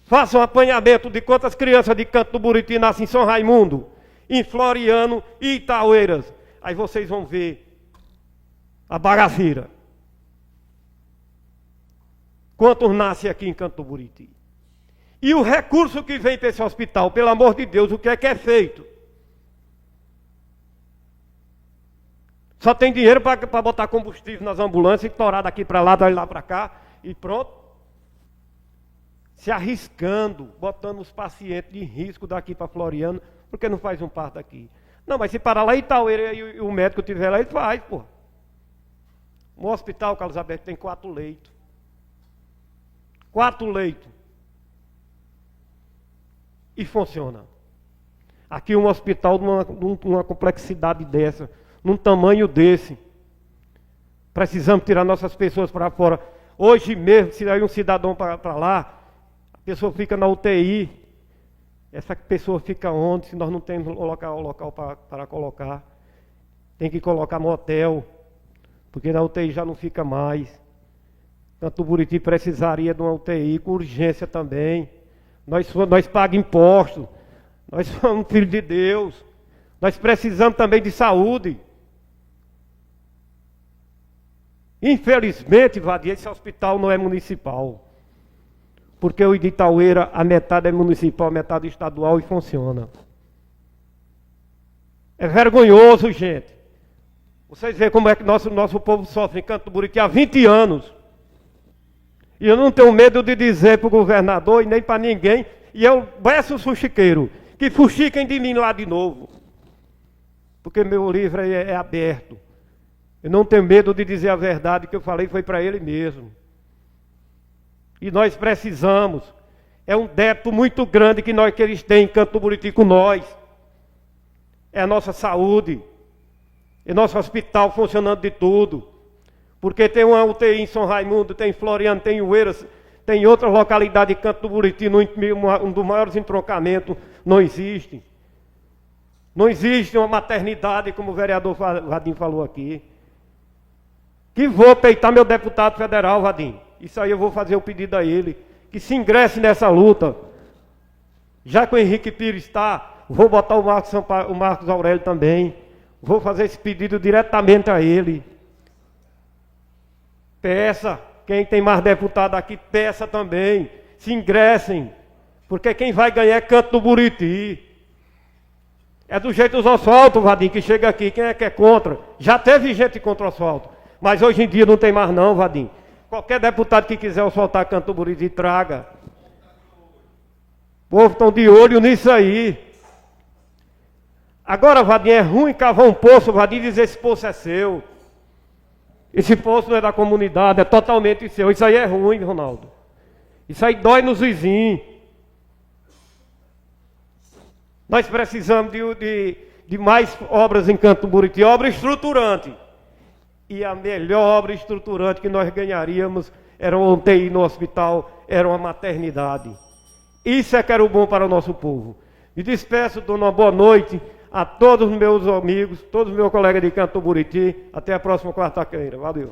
Faça um apanhamento de quantas crianças de Canto do Buriti nascem em São Raimundo, em Floriano e Itaueiras. Aí vocês vão ver a bagaceira. Quantos nascem aqui em Canto do Buriti? E o recurso que vem para esse hospital, pelo amor de Deus, o que é feito? Só tem dinheiro para botar combustível nas ambulâncias e torar daqui para lá, daí lá para cá e pronto. Se arriscando, botando os pacientes de risco daqui para Floriano, porque não faz um parto aqui? Não, mas se parar lá em Itaueira e o médico estiver lá, ele faz, pô. Um hospital, Carlos Alberto, tem 4 leitos. 4 leitos. E funciona. Aqui um hospital numa complexidade dessa, num tamanho desse. Precisamos tirar nossas pessoas para fora. Hoje mesmo, se aí um cidadão para lá, a pessoa fica na UTI. Essa pessoa fica onde, se nós não temos local para colocar? Tem que colocar no hotel, porque na UTI já não fica mais. Canto Buriti precisaria de uma UTI com urgência também. Nós pagamos impostos, nós somos filhos de Deus. Nós precisamos também de saúde. Infelizmente, Vadir, esse hospital não é municipal. Porque o de Itaueira, a metade é municipal, a metade estadual e funciona. É vergonhoso, gente. Vocês veem como é que nosso povo sofre em Canto Buriti há 20 anos. E eu não tenho medo de dizer para o governador e nem para ninguém, e eu peço o fuxiqueiro, que fuxiquem de mim lá de novo. Porque meu livro é aberto. Eu não tenho medo de dizer a verdade, que eu falei foi para ele mesmo. E nós precisamos. É um débito muito grande que eles têm em Canto Buriti com nós. É a nossa saúde. É nosso hospital funcionando de tudo. Porque tem uma UTI em São Raimundo, tem em Floriano, tem em Oeiras, tem em outras localidades de Canto Buriti, um dos maiores entroncamentos, não existe. Não existe uma maternidade, como o vereador Vadim falou aqui. Que vou peitar meu deputado federal, Vadim. Isso aí eu vou fazer o pedido a ele, que se ingresse nessa luta. Já que o Henrique Pires está, vou botar o Marcos Aurélio também. Vou fazer esse pedido diretamente a ele. Peça, quem tem mais deputado aqui, peça também. Se ingressem, porque quem vai ganhar é Canto do Buriti. É do jeito dos asfaltos, Vadim, que chega aqui, quem é que é contra? Já teve gente contra o asfalto, mas hoje em dia não tem mais não, Vadim. Qualquer deputado que quiser asfaltar Canto do Buriti, traga. O povo estão de olho nisso aí. Agora, Vadim, é ruim cavar um poço, Vadim, e dizer esse poço é seu. Esse poço não é da comunidade, é totalmente seu. Isso aí é ruim, Ronaldo. Isso aí dói nos vizinhos. Nós precisamos de mais obras em Canto Buriti, obra estruturante. E a melhor obra estruturante que nós ganharíamos era uma UTI no hospital, era uma maternidade. Isso é que era o bom para o nosso povo. Me despeço, dando uma boa noite a todos os meus amigos, todos os meus colegas de Canto Buriti. Até a próxima quarta-feira. Valeu.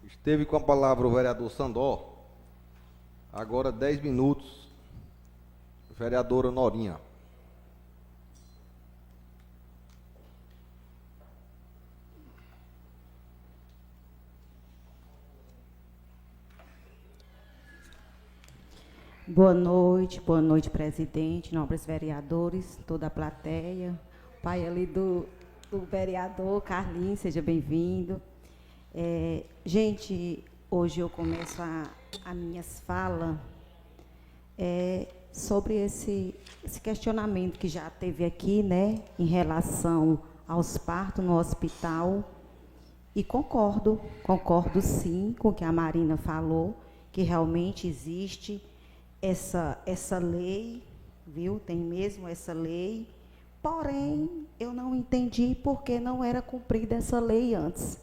Esteve com a palavra o vereador Sandor. Agora 10 minutos. Vereadora Norinha. Boa noite, presidente, nobres vereadores, toda a plateia, pai ali do vereador Carlinhos, seja bem-vindo. Gente, hoje eu começo a minhas falas sobre esse questionamento que já teve aqui, né, em relação aos partos no hospital, e concordo sim com o que a Marina falou, que realmente existe essa lei, viu? Tem mesmo essa lei, porém, eu não entendi por que não era cumprida essa lei antes.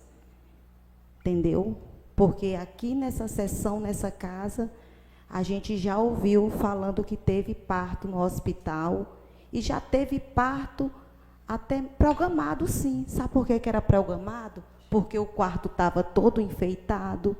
Entendeu? Porque aqui nessa sessão, nessa casa, a gente já ouviu falando que teve parto no hospital, e já teve parto até programado, sim. Sabe por que era programado? Porque o quarto estava todo enfeitado,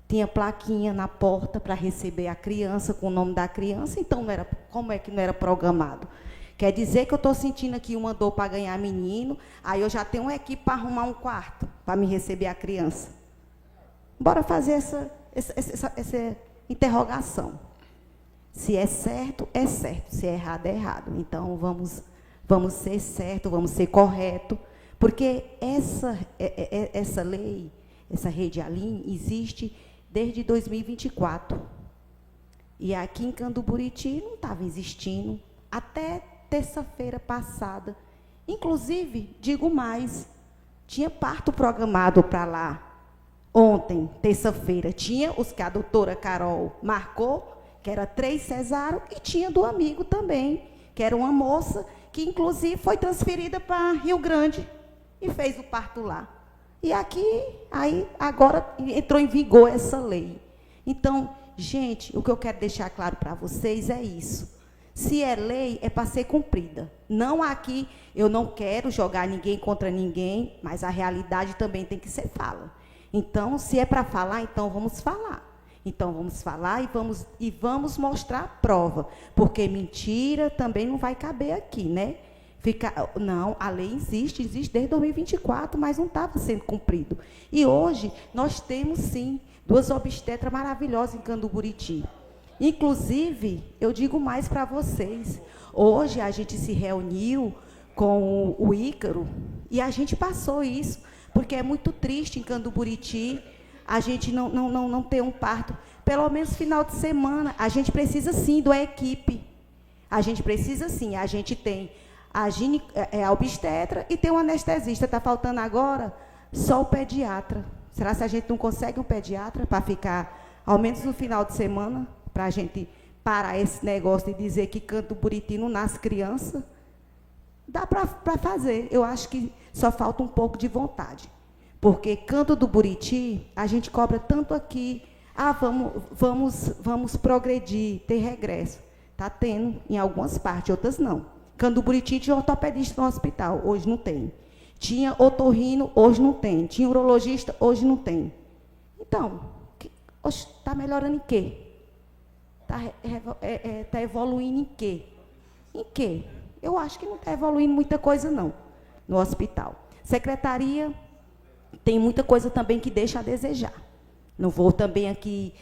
tinha plaquinha na porta para receber a criança, com o nome da criança, então não era, como é que não era programado? Quer dizer que eu estou sentindo aqui uma dor para ganhar menino, aí eu já tenho uma equipe para arrumar um quarto, para me receber a criança. Bora fazer essa interrogação. Se é certo, é certo. Se é errado, é errado. Então, vamos ser certo, vamos ser correto, porque essa lei, essa rede Alim, existe desde 2024. E aqui em Canto Buriti não estava existindo. Até terça-feira passada, Inclusive, digo mais, tinha parto programado para lá. Ontem, terça-feira, tinha os que a doutora Carol marcou, que era 3 cesáreos, e tinha do amigo também, que era uma moça, que inclusive foi transferida para Rio Grande e fez o parto lá. E aqui, aí, agora entrou em vigor essa lei. Então, gente, o que eu quero deixar claro para vocês é isso. Se é lei, é para ser cumprida. Não aqui, eu não quero jogar ninguém contra ninguém, mas a realidade também tem que ser fala. Então, se é para falar, então vamos falar. Então, vamos falar e vamos mostrar a prova. Porque mentira também não vai caber aqui, né? Não, a lei existe desde 2024, mas não estava sendo cumprido. E hoje, nós temos, sim, 2 obstetras maravilhosas em Canduburiti. Inclusive, eu digo mais para vocês. Hoje, a gente se reuniu com o Ícaro e a gente passou isso. Porque é muito triste em Canduburiti a gente não ter um parto. Pelo menos final de semana, a gente precisa sim da equipe. A gente precisa sim. A gente tem a obstetra e tem um anestesista. Está faltando agora só o pediatra. Será que a gente não consegue um pediatra para ficar, ao menos no final de semana, para a gente parar esse negócio de dizer que Canduburiti não nasce criança? Dá para fazer. Eu acho que só falta um pouco de vontade. Porque Canto do Buriti, a gente cobra tanto aqui. Vamos progredir, ter regresso. Está tendo em algumas partes, outras não. Canto do Buriti tinha ortopedista no hospital, hoje não tem. Tinha otorrino, hoje não tem. Tinha urologista, hoje não tem. Então, está melhorando em quê? Está evoluindo em quê? Em quê? Eu acho que não está evoluindo muita coisa, não, no hospital. Secretaria tem muita coisa também que deixa a desejar. Não vou também aqui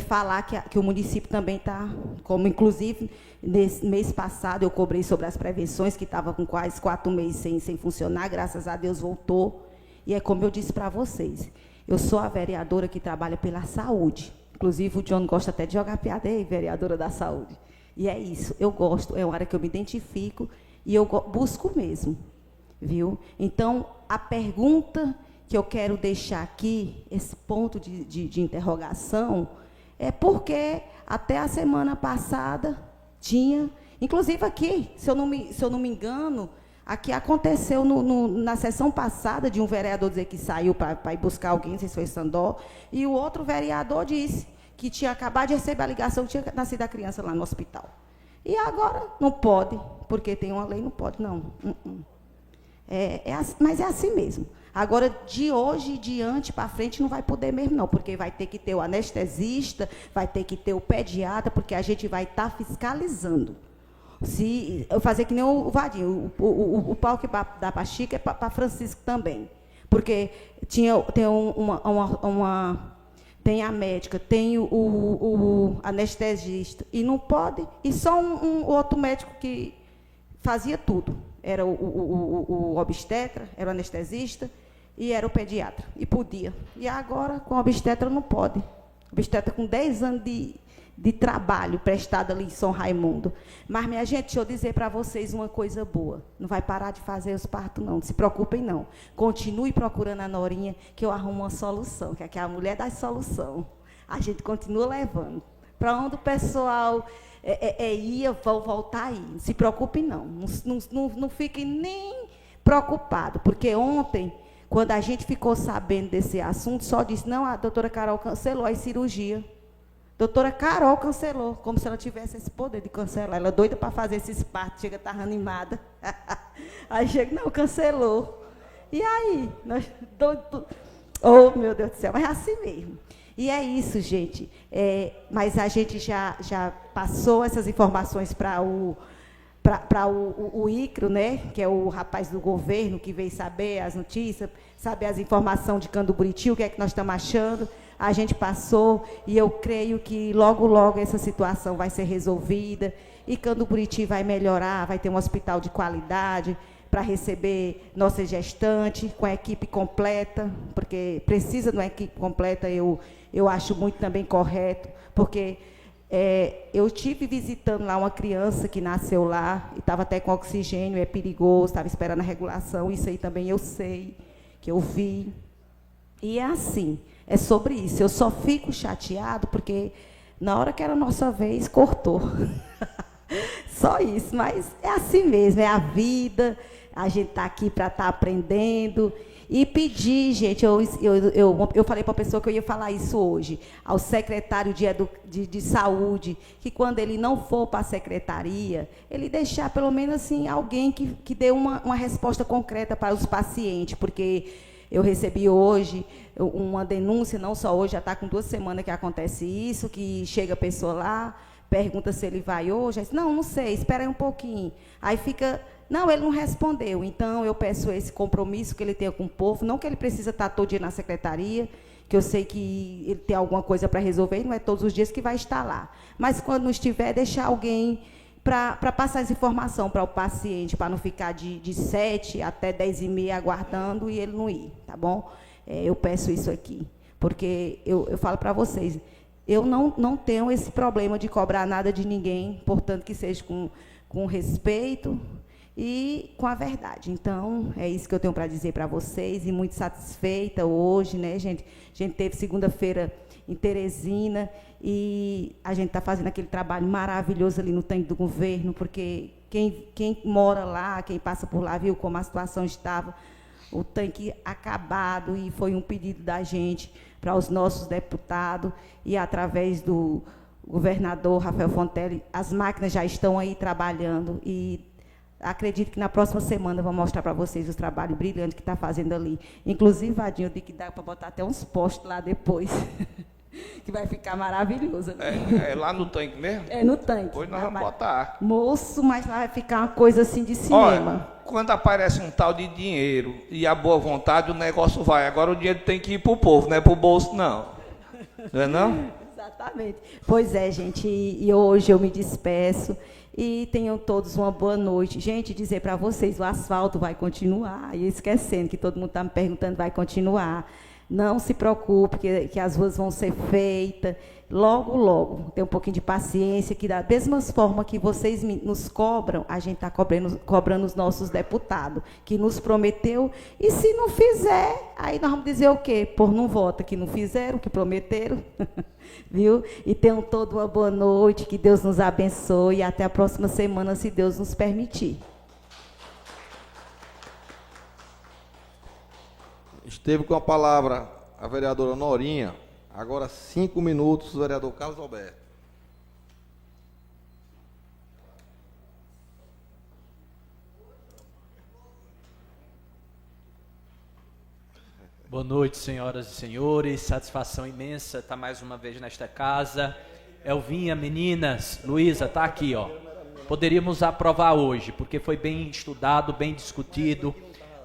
falar que o município também está, como inclusive, nesse mês passado eu cobrei sobre as prevenções, que estava com quase 4 meses sem funcionar, graças a Deus voltou. E é como eu disse para vocês, eu sou a vereadora que trabalha pela saúde. Inclusive, o John gosta até de jogar piada aí, vereadora da saúde. E é isso, eu gosto, é uma área que eu me identifico e eu busco mesmo, viu? Então, a pergunta que eu quero deixar aqui, esse ponto de interrogação, é porque até a semana passada tinha, inclusive aqui, se eu não me engano, aqui aconteceu na sessão passada de um vereador dizer que saiu para ir buscar alguém, não sei se foi Sandó, e o outro vereador disse que tinha acabado de receber a ligação, que tinha nascido a criança lá no hospital. E agora não pode, porque tem uma lei, não pode, não. Mas é assim mesmo. Agora, de hoje em diante para frente, não vai poder mesmo, não, porque vai ter que ter o anestesista, vai ter que ter o pediatra, porque a gente vai estar fiscalizando. Se eu fazer que nem o Vadinho, o pau que dá para Chica é para Francisco também. Porque tem a médica, tem o anestesista, e não pode, e só um outro médico que fazia tudo. Era o obstetra, era o anestesista, e era o pediatra, e podia. E agora, com o obstetra, não pode. O obstetra com 10 anos de trabalho prestado ali em São Raimundo. Mas, minha gente, deixa eu dizer para vocês uma coisa boa. Não vai parar de fazer os partos, não. Não se preocupem, não. Continue procurando a Norinha, que eu arrumo uma solução, que aqui é a mulher da solução. A gente continua levando. Para onde o pessoal ia, vão voltar aí. Não se preocupem, não. Não fiquem nem preocupados, porque ontem, quando a gente ficou sabendo desse assunto, só disse, não, a doutora Carol cancelou a cirurgia. Doutora Carol cancelou, como se ela tivesse esse poder de cancelar. Ela é doida para fazer esses partos, chega a estar animada. Aí chega, não, cancelou. E aí? Oh, meu Deus do céu, mas é assim mesmo. E é isso, gente. Mas a gente já passou essas informações para o Icro, né, que é o rapaz do governo que veio saber as notícias, saber as informações de Canduburiti, o que é que nós estamos achando. A gente passou e eu creio que logo, logo essa situação vai ser resolvida e Canduburiti vai melhorar, vai ter um hospital de qualidade para receber nossa gestante, com a equipe completa, porque precisa de uma equipe completa, eu acho muito também correto, porque Eu tive visitando lá uma criança que nasceu lá, e estava até com oxigênio, é perigoso, estava esperando a regulação, isso aí também eu sei, que eu vi. E é assim, é sobre isso. Eu só fico chateado porque na hora que era a nossa vez, cortou. Só isso, mas é assim mesmo, é a vida, a gente está aqui para estar aprendendo. E pedir, gente, eu falei para a pessoa que eu ia falar isso hoje, ao secretário de saúde, que quando ele não for para a secretaria, ele deixar pelo menos assim, alguém que dê uma resposta concreta para os pacientes, porque eu recebi hoje uma denúncia, não só hoje, já está com 2 semanas que acontece isso, que chega a pessoa lá, pergunta se ele vai hoje, aí diz, não sei, espera aí um pouquinho. Aí fica... Não, ele não respondeu. Então, eu peço esse compromisso que ele tenha com o povo, não que ele precisa estar todo dia na secretaria, que eu sei que ele tem alguma coisa para resolver, e não é todos os dias que vai estar lá. Mas, quando não estiver, deixar alguém para passar essa informação para o paciente, para não ficar de 7 até 10h30 aguardando e ele não ir, tá bom? Eu peço isso aqui, porque eu falo para vocês, eu não tenho esse problema de cobrar nada de ninguém, portanto, que seja com respeito e com a verdade. Então, é isso que eu tenho para dizer para vocês, e muito satisfeita hoje, né, gente? A gente teve segunda-feira em Teresina, e a gente está fazendo aquele trabalho maravilhoso ali no tanque do governo, porque quem mora lá, quem passa por lá, viu como a situação estava, o tanque acabado, e foi um pedido da gente para os nossos deputados, e através do governador Rafael Fontelli, as máquinas já estão aí trabalhando, e acredito que na próxima semana eu vou mostrar para vocês o trabalho brilhante que está fazendo ali. Inclusive, Vadinho, eu digo que dá para botar até uns postes lá depois, que vai ficar maravilhoso. É lá no tanque mesmo? É no tanque. Depois nós vamos botar. Moço, mas lá vai ficar uma coisa assim de cinema. Olha, quando aparece um tal de dinheiro e a boa vontade, o negócio vai. Agora o dinheiro tem que ir para o povo, não é para o bolso, não. Não é não? Exatamente. Pois é, gente, e hoje eu me despeço. E tenham todos uma boa noite. Gente, dizer para vocês, o asfalto vai continuar. E esquecendo que todo mundo está me perguntando, vai continuar. Não se preocupe, que as ruas vão ser feitas. Logo, logo. Tenha um pouquinho de paciência, que da mesma forma que vocês nos cobram, a gente está cobrando os nossos deputados, que nos prometeu. E se não fizer, aí nós vamos dizer o quê? Por não vota, que não fizeram, que prometeram. Viu? E tenham toda uma boa noite, que Deus nos abençoe, e até a próxima semana, se Deus nos permitir. Esteve com a palavra a vereadora Norinha. Agora 5 minutos, o vereador Carlos Alberto. Boa noite, senhoras e senhores. Satisfação imensa estar mais uma vez nesta casa. Elvinha, meninas, Luísa, está aqui, ó. Poderíamos aprovar hoje, porque foi bem estudado, bem discutido,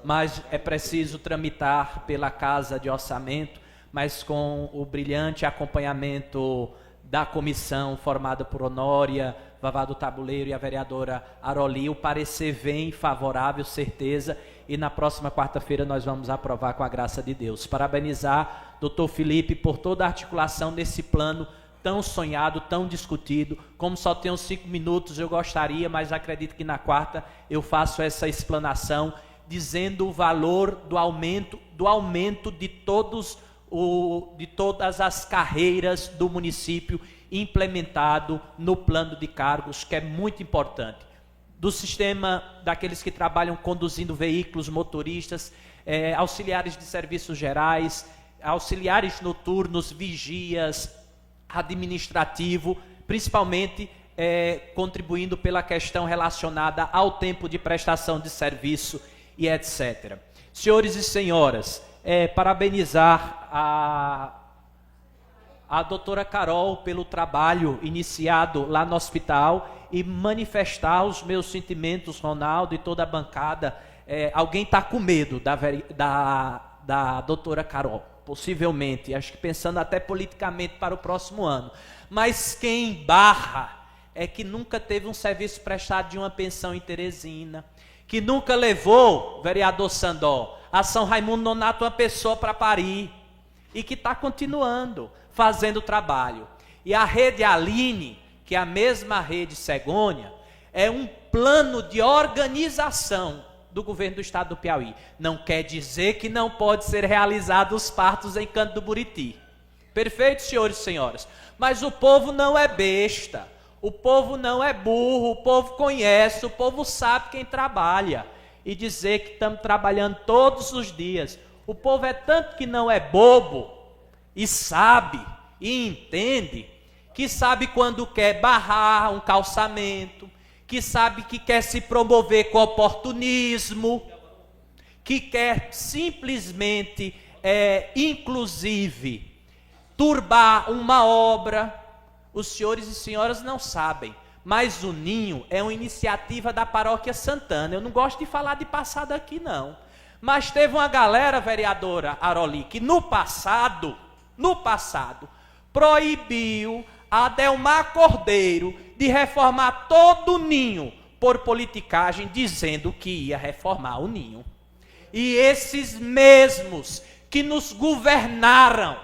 mas é preciso tramitar pela Casa de Orçamento, mas com o brilhante acompanhamento da comissão formada por Honória, Vavá do Tabuleiro e a vereadora Aroli, o parecer vem favorável, certeza, e na próxima quarta-feira nós vamos aprovar com a graça de Deus. Parabenizar doutor Felipe por toda a articulação desse plano tão sonhado, tão discutido. Como só tenho 5 minutos, eu gostaria, mas acredito que na quarta eu faço essa explanação, dizendo o valor do aumento de todas as carreiras do município implementado no plano de cargos, que é muito importante. Do sistema daqueles que trabalham conduzindo veículos, motoristas, auxiliares de serviços gerais, auxiliares noturnos, vigias, administrativo, principalmente contribuindo pela questão relacionada ao tempo de prestação de serviço e etc. Senhores e senhoras, parabenizar a doutora Carol pelo trabalho iniciado lá no hospital e manifestar os meus sentimentos, Ronaldo e toda a bancada. Alguém está com medo da doutora Carol, possivelmente, acho que pensando até politicamente para o próximo ano. Mas quem barra é que nunca teve um serviço prestado de uma pensão em Teresina, que nunca levou, vereador Sandó, a São Raimundo Nonato uma pessoa para parir, e que está continuando fazendo o trabalho. E a rede Aline, que é a mesma rede Segônia, é um plano de organização do governo do estado do Piauí. Não quer dizer que não pode ser realizado os partos em Canto do Buriti. Perfeito, senhores e senhoras? Mas o povo não é besta, o povo não é burro, o povo conhece, o povo sabe quem trabalha. E dizer que estamos trabalhando todos os dias. O povo é tanto que não é bobo, e sabe, e entende, que sabe quando quer barrar um calçamento, que sabe que quer se promover com oportunismo, que quer simplesmente, inclusive, turbar uma obra. Os senhores e senhoras não sabem, mas o Ninho é uma iniciativa da Paróquia Santana. Eu não gosto de falar de passado aqui, não. Mas teve uma galera, vereadora Aroli, que no passado, proibiu a Adelmar Cordeiro de reformar todo o Ninho por politicagem, dizendo que ia reformar o Ninho. E esses mesmos que nos governaram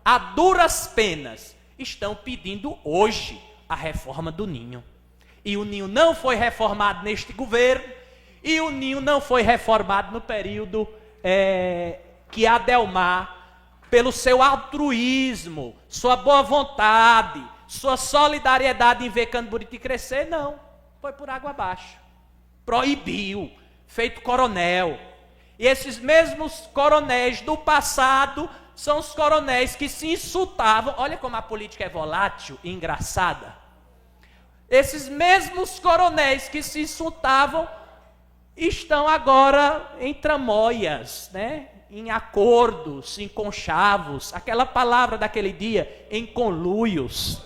a duras penas, estão pedindo hoje a reforma do Ninho. E o Ninho não foi reformado neste governo, e o Ninho não foi reformado no período que Adelmar, pelo seu altruísmo, sua boa vontade, sua solidariedade em ver Canto do Buriti crescer, não. Foi por água abaixo. Proibiu, feito coronel. E esses mesmos coronéis do passado são os coronéis que se insultavam. Olha como a política é volátil e engraçada. Esses mesmos coronéis que se insultavam estão agora em tramóias, né? Em acordos, em conchavos, aquela palavra daquele dia, em conluios.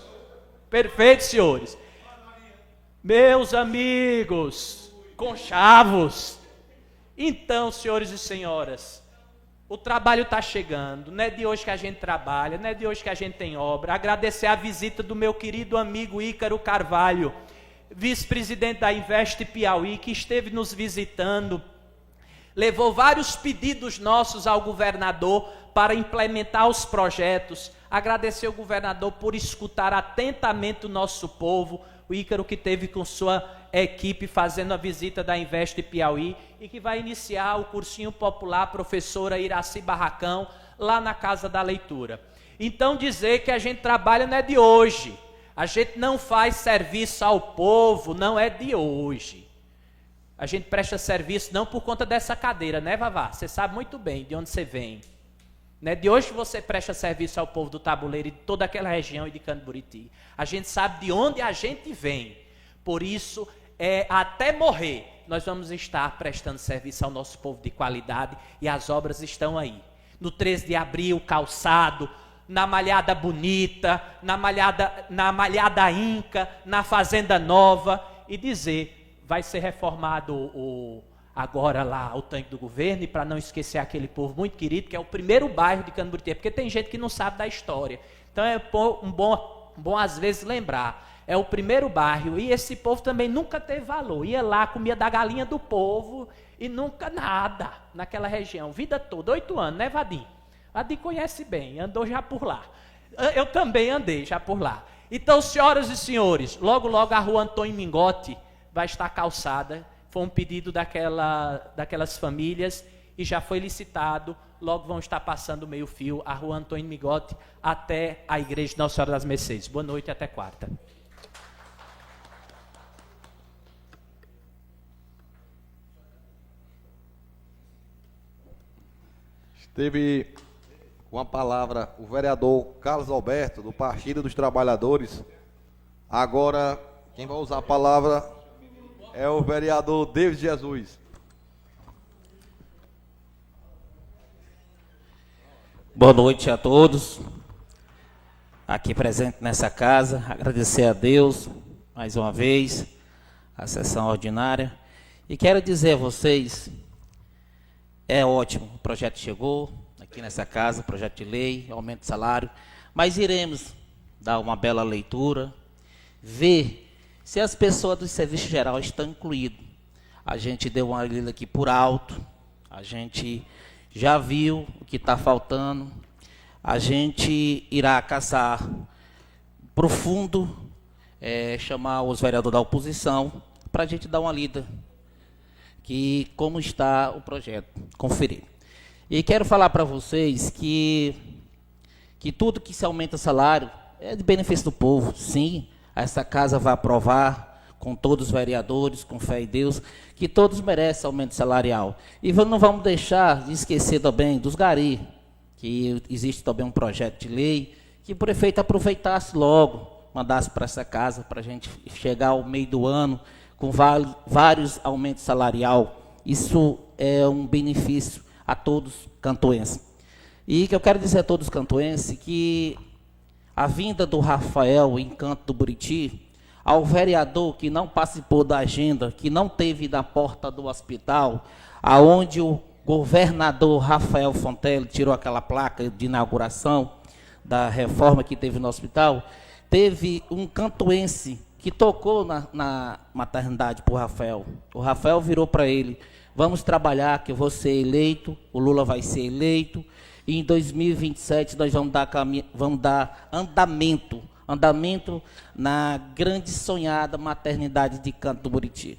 Perfeito, senhores? Meus amigos, conchavos. Então, senhores e senhoras, o trabalho está chegando, não é de hoje que a gente trabalha, não é de hoje que a gente tem obra. Agradecer a visita do meu querido amigo Ícaro Carvalho, vice-presidente da Invest Piauí, que esteve nos visitando, levou vários pedidos nossos ao governador para implementar os projetos. Agradecer ao governador por escutar atentamente o nosso povo. O Ícaro que teve com sua equipe fazendo a visita da Invest Piauí e que vai iniciar o cursinho popular professora Iraci Barracão lá na Casa da Leitura. Então dizer que a gente trabalha não é de hoje. A gente não faz serviço ao povo, não é de hoje. A gente presta serviço não por conta dessa cadeira, né, Vavá? Você sabe muito bem de onde você vem. Não é de hoje que você presta serviço ao povo do Tabuleiro e de toda aquela região e de Canto do Buriti. A gente sabe de onde a gente vem. Por isso, até morrer, nós vamos estar prestando serviço ao nosso povo de qualidade e as obras estão aí. No 13 de abril, calçado, na Malhada Bonita, na Malhada Inca, na Fazenda Nova, e dizer... Vai ser reformado agora lá o tanque do governo, e para não esquecer aquele povo muito querido, que é o primeiro bairro de Canto do Buriti, porque tem gente que não sabe da história. Então é bom às vezes lembrar. É o primeiro bairro, e esse povo também nunca teve valor. Ia lá, comia da galinha do povo, e nunca nada naquela região. Vida toda, 8 anos, né, Vadim? Vadim conhece bem, andou já por lá. Eu também andei já por lá. Então, senhoras e senhores, logo logo a rua Antônio Mingote vai estar calçada. Foi um pedido daquelas famílias e já foi licitado. Logo vão estar passando meio fio a rua Antônio Mingote até a igreja de Nossa Senhora das Mercês. Boa noite e até quarta. Esteve com a palavra o vereador Carlos Alberto, do Partido dos Trabalhadores. Agora, quem vai usar a palavra é o vereador David Jesus. Boa noite a todos aqui presentes nessa casa. Agradecer a Deus mais uma vez a sessão ordinária. E quero dizer a vocês, é ótimo, o projeto chegou aqui nessa casa, projeto de lei, aumento de salário, mas iremos dar uma bela leitura, ver se as pessoas do serviço geral estão incluídas. A gente deu uma lida aqui por alto, a gente já viu o que está faltando. a gente irá caçar profundo, chamar os vereadores da oposição para a gente dar uma lida, que como está o projeto, conferir. E quero falar para vocês que tudo que se aumenta salário é de benefício do povo. Sim, essa casa vai aprovar, com todos os vereadores, com fé em Deus, que todos merecem aumento salarial. E não vamos deixar de esquecer também dos gari, que existe também um projeto de lei, que o prefeito aproveitasse logo, mandasse para essa casa, para a gente chegar ao meio do ano com vários aumentos salarial. Isso é um benefício a todos os cantoenses. E que eu quero dizer a todos os cantoenses que a vinda do Rafael em Canto do Buriti, ao vereador que não participou da agenda, que não teve na porta do hospital, aonde o governador Rafael Fontelli tirou aquela placa de inauguração da reforma que teve no hospital, teve um cantoense que tocou na maternidade para o Rafael. O Rafael virou para ele: vamos trabalhar, que eu vou ser eleito, o Lula vai ser eleito, e em 2027 nós vamos dar andamento na grande sonhada maternidade de Canto do Buriti.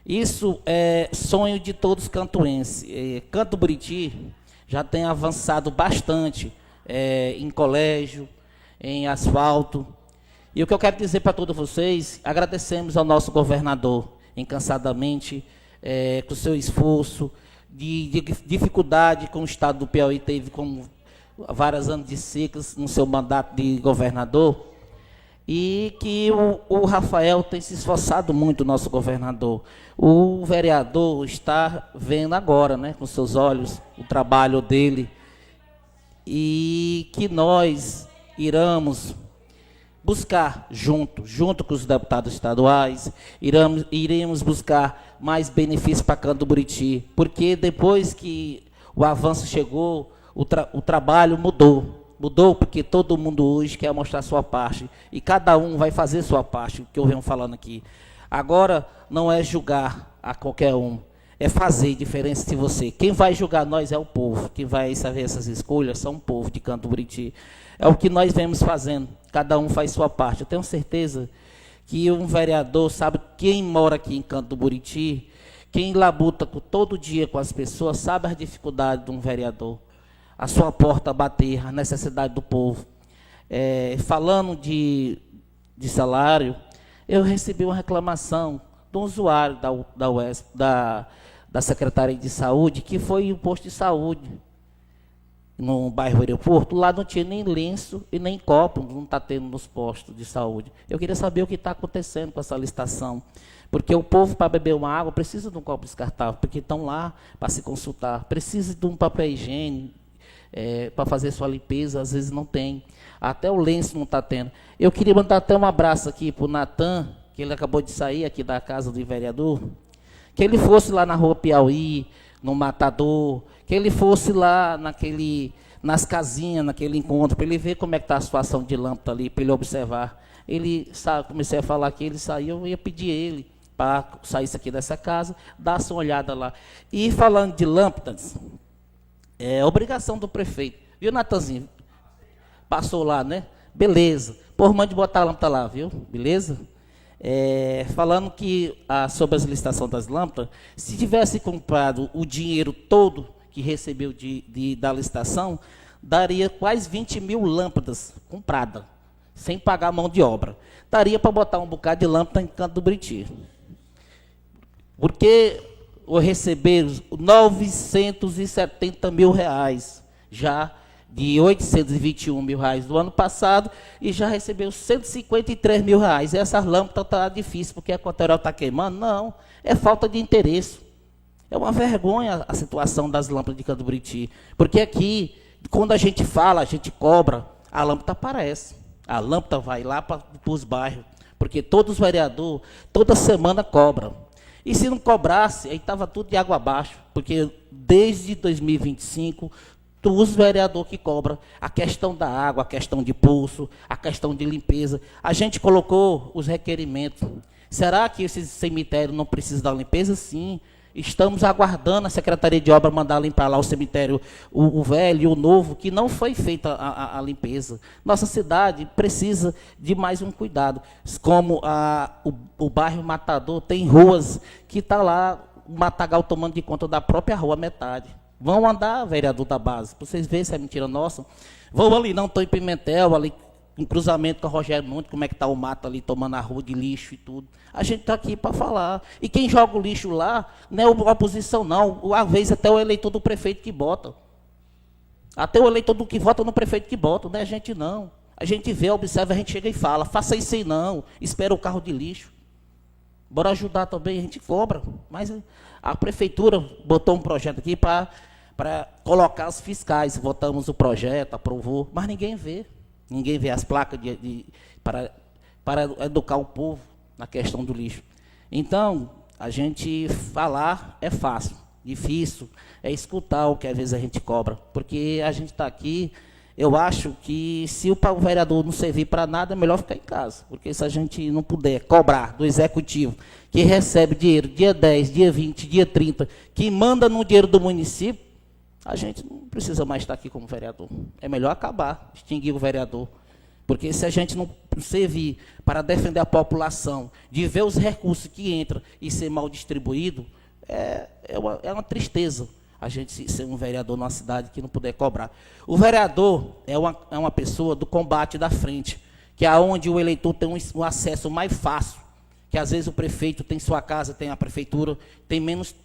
Isso é sonho de todos os cantoenses. Canto do Buriti já tem avançado bastante em colégio, em asfalto. E o que eu quero dizer para todos vocês, agradecemos ao nosso governador, incansadamente, com o seu esforço, de dificuldade com o estado do Piauí, teve com vários anos de secas no seu mandato de governador, e que o Rafael tem se esforçado muito, o nosso governador. O vereador está vendo agora, né, com seus olhos, o trabalho dele, e que nós iremos buscar, junto com os deputados estaduais, iremos buscar mais benefícios para Canto do Buriti, porque depois que o avanço chegou, o trabalho mudou porque todo mundo hoje quer mostrar sua parte, e cada um vai fazer sua parte, o que eu venho falando aqui. Agora não é julgar a qualquer um, é fazer diferença de você. Quem vai julgar nós é o povo, quem vai saber essas escolhas são o povo de Canto do Buriti. É o que nós vemos fazendo, cada um faz sua parte. Eu tenho certeza que um vereador sabe, quem mora aqui em Canto do Buriti, quem labuta todo dia com as pessoas, sabe as dificuldades de um vereador. A sua porta bater, a necessidade do povo. Falando de salário, eu recebi uma reclamação de um usuário da Secretaria de Saúde, que foi um posto de saúde no bairro Aeroporto. Lá não tinha nem lenço e nem copo, não está tendo nos postos de saúde. Eu queria saber o que está acontecendo com essa licitação, porque o povo, para beber uma água, precisa de um copo descartável, porque estão lá para se consultar, precisa de um papel higiênico, para fazer sua limpeza, às vezes não tem. Até o lenço não está tendo. Eu queria mandar até um abraço aqui para o Natan, que ele acabou de sair aqui da casa do vereador, que ele fosse lá na rua Piauí, no Matador, que ele fosse lá nas casinhas, naquele encontro, para ele ver como é que está a situação de lâmpada ali, para ele observar. Ele comecei a falar que ele saiu, eu ia pedir ele para sair aqui dessa casa, dar uma olhada lá. E falando de lâmpadas, é obrigação do prefeito. Viu, Natanzinho? Passou lá, né? Beleza. Por mande botar a lâmpada lá, viu? Beleza? Falando que sobre as licitações das lâmpadas, se tivesse comprado o dinheiro todo que recebeu da licitação, daria quase 20 mil lâmpadas compradas, sem pagar mão de obra. Daria para botar um bocado de lâmpada em Canto do Buriti. Porque receberam 970 mil reais, já de 821 mil reais do ano passado, e já recebeu 153 mil reais. E essas lâmpadas estão difíceis, porque a Coterol está queimando? Não, é falta de interesse. É uma vergonha a situação das lâmpadas de Canto do Buriti, porque aqui, quando a gente fala, a gente cobra, a lâmpada aparece. A lâmpada vai lá para os bairros, porque todos os vereadores, toda semana cobram. E se não cobrasse, aí estava tudo de água abaixo, porque desde 2025, os vereadores que cobram a questão da água, a questão de pulso, a questão de limpeza, a gente colocou os requerimentos. Será que esse cemitério não precisa da limpeza? Sim. Estamos aguardando a Secretaria de Obra mandar limpar lá o cemitério, o velho e o novo, que não foi feita a limpeza. Nossa cidade precisa de mais um cuidado. Como o bairro Matador tem ruas que está lá, o matagal tomando de conta da própria rua metade. Vão andar, vereador da base, para vocês verem se é mentira nossa. Vão ali, não estou em Pimentel, ali em cruzamento com o Rogério Nunes, como é que está o mato ali, tomando a rua de lixo e tudo. A gente está aqui para falar. E quem joga o lixo lá, não é a oposição, não. Às vezes até o eleitor do prefeito que bota. Até o eleitor do que vota no prefeito que bota, não é a gente não. A gente vê, observa, a gente chega e fala, faça isso aí não, espera o carro de lixo. Bora ajudar também, a gente cobra. Mas a prefeitura botou um projeto aqui para colocar os fiscais. Votamos o projeto, aprovou, mas ninguém vê. Ninguém vê as placas para educar o povo na questão do lixo. Então, a gente falar é fácil, difícil é escutar o que às vezes a gente cobra. Porque a gente está aqui, eu acho que se o vereador não servir para nada, é melhor ficar em casa. Porque se a gente não puder cobrar do executivo, que recebe dinheiro dia 10, dia 20, dia 30, que manda no dinheiro do município, a gente não precisa mais estar aqui como vereador. É melhor acabar, extinguir o vereador. Porque se a gente não servir para defender a população, de ver os recursos que entram e ser mal distribuído, é uma tristeza a gente ser um vereador numa cidade que não puder cobrar. O vereador é uma pessoa do combate da frente, que é onde o eleitor tem um acesso mais fácil, que às vezes o prefeito tem sua casa, tem a prefeitura, tem menos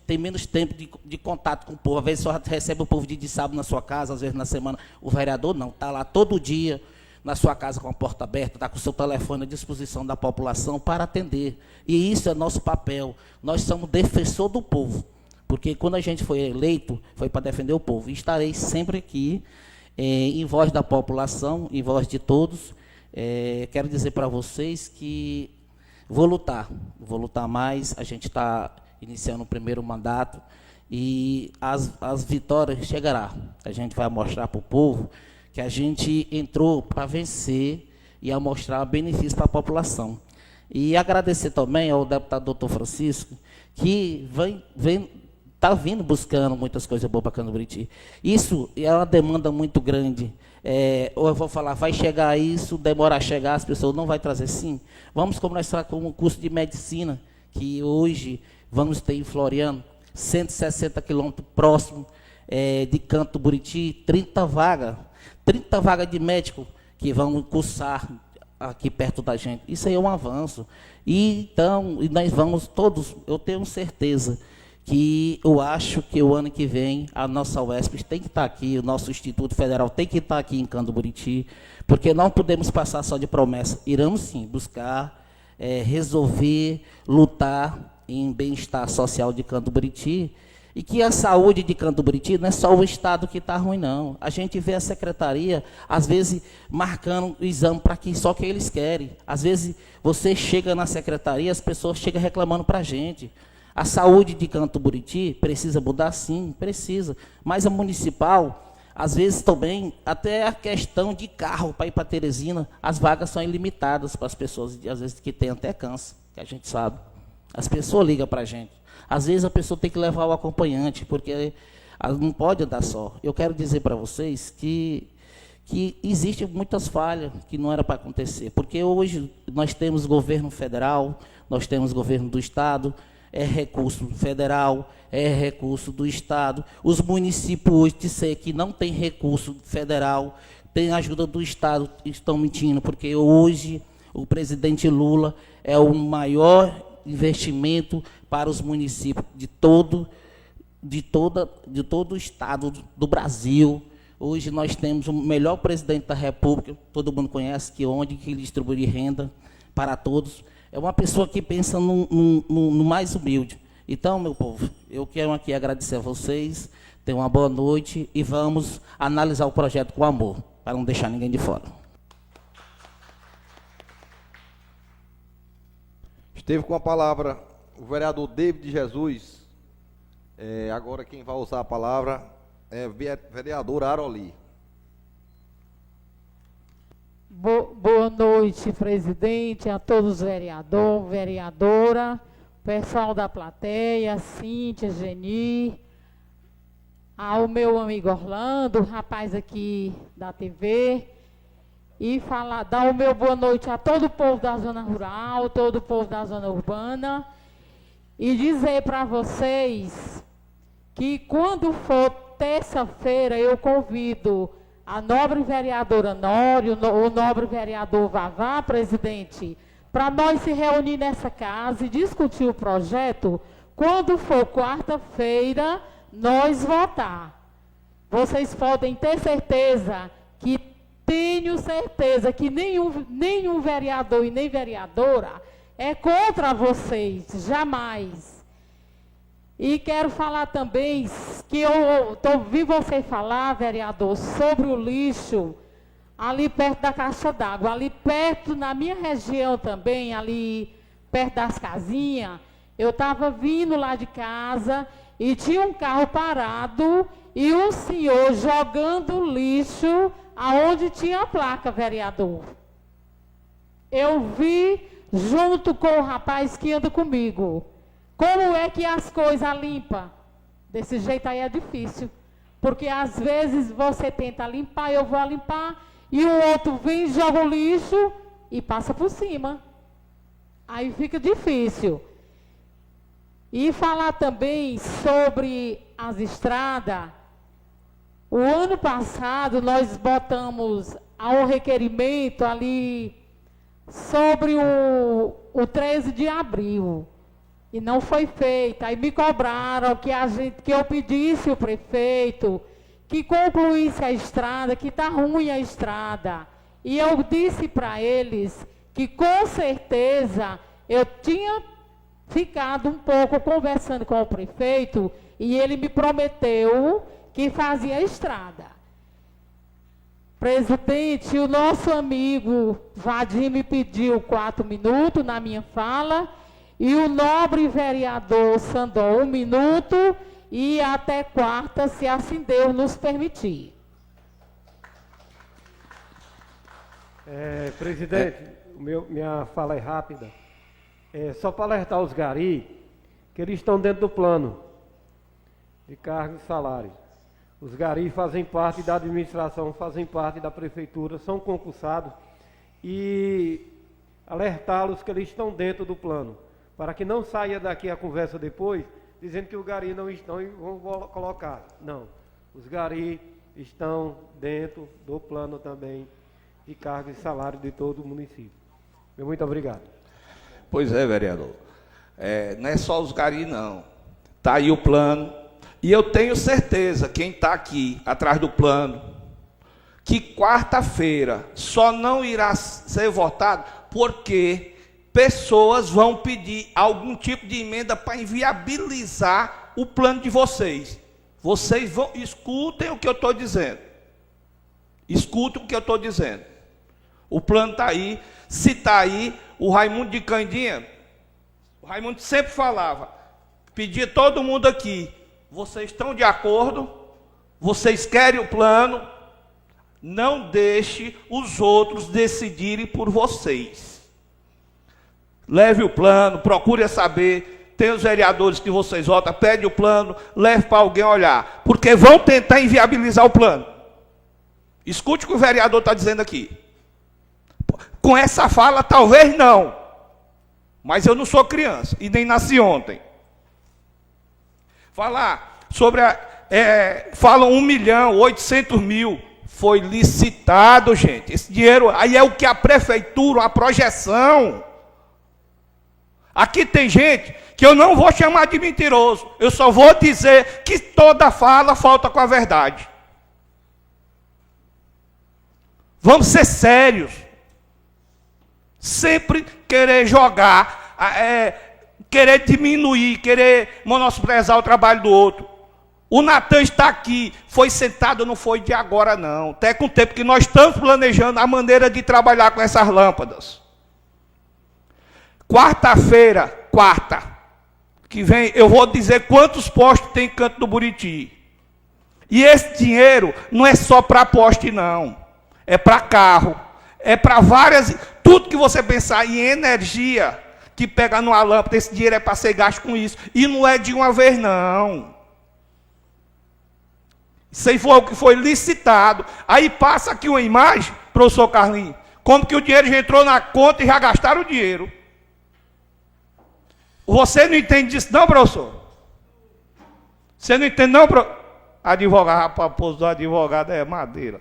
tempo de contato com o povo. Às vezes só recebe o povo de sábado na sua casa, às vezes na semana. O vereador não, está lá todo dia na sua casa com a porta aberta, está com o seu telefone à disposição da população para atender. E isso é nosso papel. Nós somos defensor do povo, porque quando a gente foi eleito, foi para defender o povo. E estarei sempre aqui, em voz da população, em voz de todos. Quero dizer para vocês que vou lutar mais. A gente está iniciando o primeiro mandato e as vitórias chegarão. A gente vai mostrar para o povo que a gente entrou para vencer e a mostrar benefício para a população. E agradecer também ao deputado Dr. Francisco, que está vindo buscando muitas coisas boas para Candubriti. Isso é uma demanda muito grande. Ou eu vou falar, vai chegar isso, demora a chegar, as pessoas não vão trazer sim. Vamos começar com um curso de medicina, que hoje vamos ter em Floriano, 160 quilômetros próximo de Canto Buriti, 30 vagas de médico que vão cursar aqui perto da gente. Isso aí é um avanço. E nós vamos todos, eu tenho certeza, que eu acho que o ano que vem a nossa UESP tem que estar aqui, o nosso Instituto Federal tem que estar aqui em Canduburiti, porque não podemos passar só de promessa. Iremos sim buscar, resolver, lutar em bem-estar social de Canduburiti, e que a saúde de Canduburiti não é só o estado que está ruim, não. A gente vê a secretaria, às vezes, marcando o exame para só que eles querem. Às vezes, você chega na secretaria, as pessoas chegam reclamando para a gente. A saúde de Canduburiti precisa mudar, sim, precisa. Mas a municipal, às vezes também, até a questão de carro para ir para Teresina, as vagas são ilimitadas para as pessoas, às vezes, que têm até câncer, que a gente sabe. As pessoas ligam para a gente. Às vezes a pessoa tem que levar o acompanhante, porque não pode andar só. Eu quero dizer para vocês que existem muitas falhas que não era para acontecer. Porque hoje nós temos governo federal, nós temos governo do estado, é recurso federal, é recurso do estado. Os municípios hoje disseram que não tem recurso federal, tem ajuda do estado, estão mentindo, porque hoje o presidente Lula é o maior investimento para os municípios de todo o estado do Brasil. Hoje nós temos o melhor presidente da República, todo mundo conhece, que ele distribui renda para todos. É uma pessoa que pensa no mais humilde. Então, meu povo, eu quero aqui agradecer a vocês, tenham uma boa noite e vamos analisar o projeto com amor, para não deixar ninguém de fora. Esteve com a palavra o vereador David Jesus. Agora quem vai usar a palavra é vereador Aroli. Boa noite, presidente, a todos os vereadores, vereadora. pessoal da plateia, Cíntia, Geni, ao meu amigo Orlando, o rapaz aqui da TV, e dar o meu boa noite a todo o povo da zona rural, todo o povo da zona urbana, e dizer para vocês que quando for terça-feira eu convido a nobre vereadora Nório, o nobre vereador Vavá, presidente, para nós se reunir nessa casa e discutir o projeto. Quando for quarta-feira, nós votar. Vocês podem ter certeza que tenho certeza que nenhum vereador e nem vereadora é contra vocês, jamais. E quero falar também que eu ouvi você falar, vereador, sobre o lixo ali perto da caixa d'água, ali perto, na minha região também, ali perto das casinhas. Eu estava vindo lá de casa e tinha um carro parado e um senhor jogando lixo aonde tinha a placa, vereador. Eu vi junto com o rapaz que anda comigo. Como é que as coisas limpam? Desse jeito aí é difícil. Porque às vezes você tenta limpar, eu vou limpar, e o outro vem, joga o lixo e passa por cima. Aí fica difícil. E falar também sobre as estradas. O ano passado nós botamos um requerimento ali sobre o 13 de abril. E não foi feita. Aí me cobraram que eu pedisse o prefeito que concluísse a estrada, que está ruim a estrada. E eu disse para eles que com certeza eu tinha ficado um pouco conversando com o prefeito e ele me prometeu que fazia a estrada. Presidente, o nosso amigo Vadim me pediu 4 minutos na minha fala e o nobre vereador Sandor 1 minuto e até quarta, se assim Deus nos permitir. Presidente, minha fala é rápida. Só para alertar os garis que eles estão dentro do plano de cargos e salários. Os garis fazem parte da administração, fazem parte da prefeitura, são concursados e alertá-los que eles estão dentro do plano, para que não saia daqui a conversa depois, dizendo que os garis não estão e vão colocar. Não, os garis estão dentro do plano também de cargos e salários de todo o município. Muito obrigado. Pois é, vereador. Não é só os garis, não. Está aí o plano. E eu tenho certeza, quem está aqui atrás do plano, que quarta-feira só não irá ser votado porque pessoas vão pedir algum tipo de emenda para inviabilizar o plano de vocês. Vocês escutem o que eu estou dizendo. Escutem o que eu estou dizendo. O plano está aí. Se está aí, o Raimundo de Candinha, o Raimundo sempre falava, pedia todo mundo aqui, vocês estão de acordo? Vocês querem o plano? Não deixe os outros decidirem por vocês. Leve o plano, procure saber. Tem os vereadores que vocês votam, pede o plano, leve para alguém olhar. Porque vão tentar inviabilizar o plano. Escute o que o vereador está dizendo aqui. Com essa fala, talvez não. Mas eu não sou criança e nem nasci ontem. Falar sobre falam 1.800.000. Foi licitado, gente. Esse dinheiro aí é o que a prefeitura, a projeção. Aqui tem gente que eu não vou chamar de mentiroso. Eu só vou dizer que toda fala falta com a verdade. Vamos ser sérios. Sempre querer jogar, querer diminuir, querer menosprezar o trabalho do outro. O Natan está aqui, foi sentado, não foi de agora não. Até com o tempo que nós estamos planejando a maneira de trabalhar com essas lâmpadas. Quarta-feira, que vem, eu vou dizer quantos postes tem em Canto do Buriti. E esse dinheiro não é só para poste não, é para carro, é para várias, tudo que você pensar em energia, que pega numa lâmpada, esse dinheiro é para ser gasto com isso. E não é de uma vez, não. Isso aí foi o que foi licitado. Aí passa aqui uma imagem, professor Carlinhos, como que o dinheiro já entrou na conta e já gastaram o dinheiro. Você não entende disso não, professor? Você não entende não, advogado? Rapaz, pôs do advogado é madeira.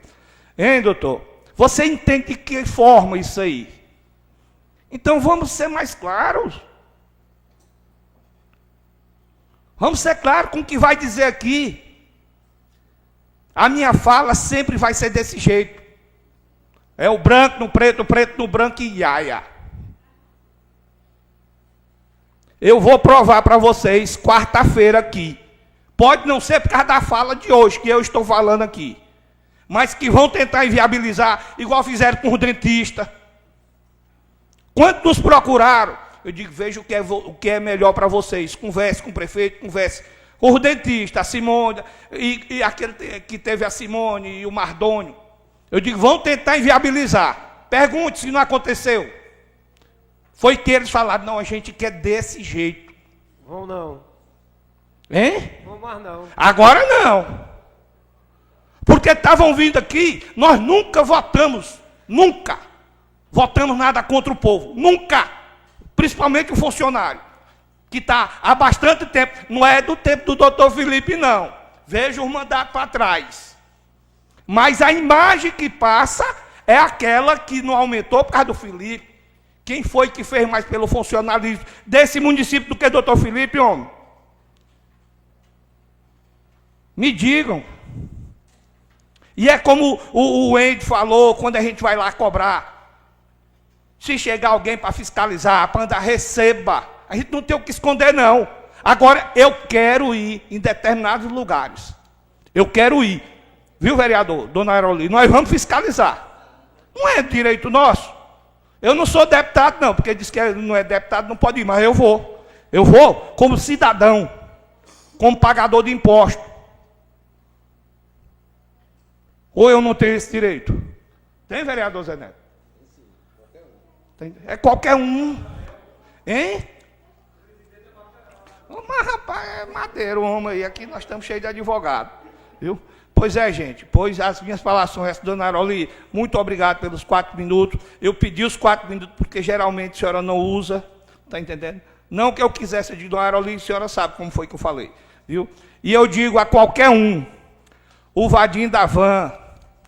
Hein, doutor? Você entende de que forma isso aí? Então vamos ser mais claros. Vamos ser claros com o que vai dizer aqui. A minha fala sempre vai ser desse jeito. É o branco no preto, o preto no branco e iaia. Eu vou provar para vocês quarta-feira aqui. Pode não ser por causa da fala de hoje, que eu estou falando aqui. Mas que vão tentar inviabilizar, igual fizeram com o dentista. Quantos nos procuraram? Eu digo, veja o que é melhor para vocês. Converse com o prefeito, converse com o dentista, a Simone, e aquele que teve a Simone e o Mardônio. Eu digo, vão tentar inviabilizar. Pergunte se não aconteceu. Foi que eles falaram, não, a gente quer desse jeito. Vão não. Hein? Vão mais não. Agora não. Porque estavam vindo aqui, nós nunca votamos nada contra o povo. Nunca. Principalmente o funcionário, que está há bastante tempo. Não é do tempo do doutor Felipe, não. Veja o mandato para trás. Mas a imagem que passa é aquela que não aumentou por causa do Felipe. Quem foi que fez mais pelo funcionalismo desse município do que o doutor Felipe, homem? Me digam. E é como o Wendy falou, quando a gente vai lá cobrar. Se chegar alguém para fiscalizar, para andar, receba. A gente não tem o que esconder, não. Agora, eu quero ir em determinados lugares. Eu quero ir. Viu, vereador, dona Aeroli? Nós vamos fiscalizar. Não é direito nosso. Eu não sou deputado, não, porque diz que não é deputado, não pode ir, mas eu vou. Eu vou como cidadão, como pagador de imposto. Ou eu não tenho esse direito? Tem, vereador Zé Neto? Tem. É qualquer um. Hein? Mas, rapaz, é madeira o homem aí. Aqui nós estamos cheios de advogado. Viu? Pois é, gente. Pois as minhas palavras são essas, dona Aroli. Muito obrigado pelos 4 minutos. Eu pedi os 4 minutos porque geralmente a senhora não usa. Está entendendo? Não que eu quisesse de dona Aroli, a senhora sabe como foi que eu falei. Viu? E eu digo a qualquer um, o vadinho da van,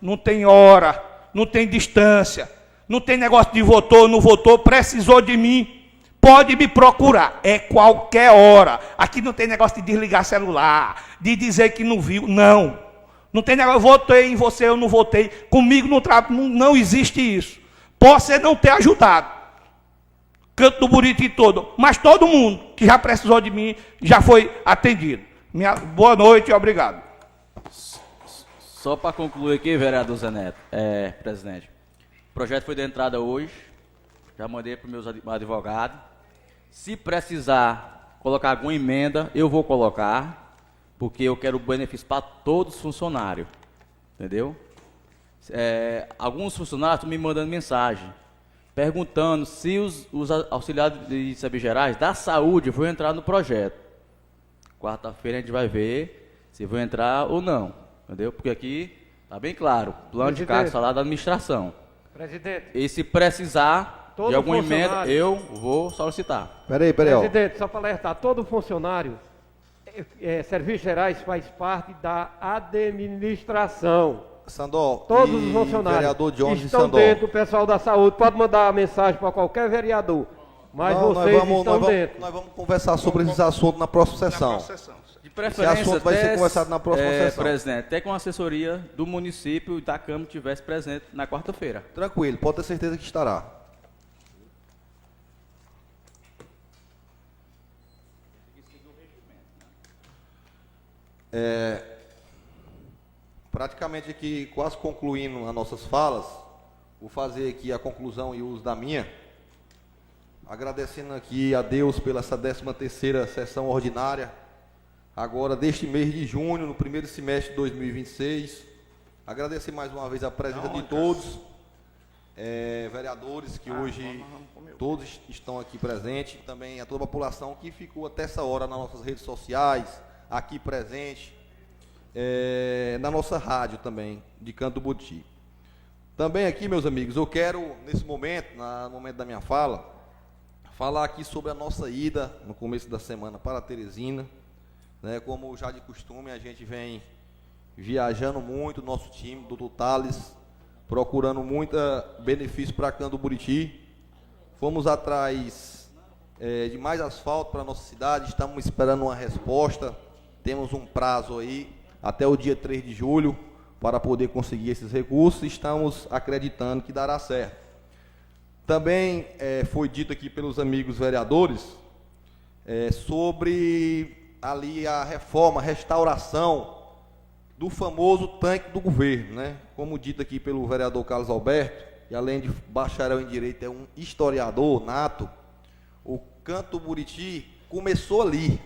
não tem hora, não tem distância, não tem negócio de votou, não votou, precisou de mim, pode me procurar, é qualquer hora. Aqui não tem negócio de desligar celular, de dizer que não viu, não. Não tem negócio, eu votei em você, eu não votei, comigo não existe isso. Posso não ter ajudado, Canto do Buriti todo, mas todo mundo que já precisou de mim, já foi atendido. Boa noite e obrigado. Só para concluir aqui, vereador Zé Neto, presidente, o projeto foi de entrada hoje, já mandei para os meus advogados. Se precisar colocar alguma emenda, eu vou colocar, porque eu quero benefício para todos os funcionários, entendeu? Alguns funcionários estão me mandando mensagem, perguntando se os auxiliares de serviços gerais da saúde vão entrar no projeto. Quarta-feira a gente vai ver se vão entrar ou não. Entendeu? Porque aqui está bem claro, plano de cargo, salário da administração. Presidente. E se precisar de alguma emenda, eu vou solicitar. Peraí. Presidente, só para alertar, todo funcionário, Serviços Gerais faz parte da administração. Sandor, todos os funcionários vereador Jones estão Sandor. dentro, o pessoal da saúde pode mandar a mensagem para qualquer vereador, mas vocês estão dentro. Nós vamos conversar sobre esses assuntos na próxima sessão. De preferência, esse assunto vai ser conversado na próxima sessão. Presidente, até com a assessoria do município e da Câmara estivesse presente na quarta-feira. Tranquilo, pode ter certeza que estará. Praticamente aqui, quase concluindo as nossas falas, vou fazer aqui a conclusão e uso da minha, agradecendo aqui a Deus pela essa 13ª sessão ordinária, agora deste mês de junho, no primeiro semestre de 2026, agradecer mais uma vez a presença de todos, vereadores que hoje todos estão aqui presentes, também a toda a população que ficou até essa hora nas nossas redes sociais, aqui presente, na nossa rádio também, de Canto do Buriti. Também aqui, meus amigos, eu quero, nesse momento, no momento da minha fala, falar aqui sobre a nossa ida, no começo da semana, para Teresina. Né, como já de costume, a gente vem viajando muito, nosso time, Doutor Thales, procurando muito benefício para Canto do Buriti. Fomos atrás de mais asfalto para a nossa cidade, estamos esperando uma resposta, temos um prazo aí, até o dia 3 de julho, para poder conseguir esses recursos, estamos acreditando que dará certo. Também foi dito aqui pelos amigos vereadores sobre ali a reforma, a restauração do famoso tanque do governo, né? Como dito aqui pelo vereador Carlos Alberto, e além de bacharel em Direito, é um historiador nato, o Canto do Buriti começou ali.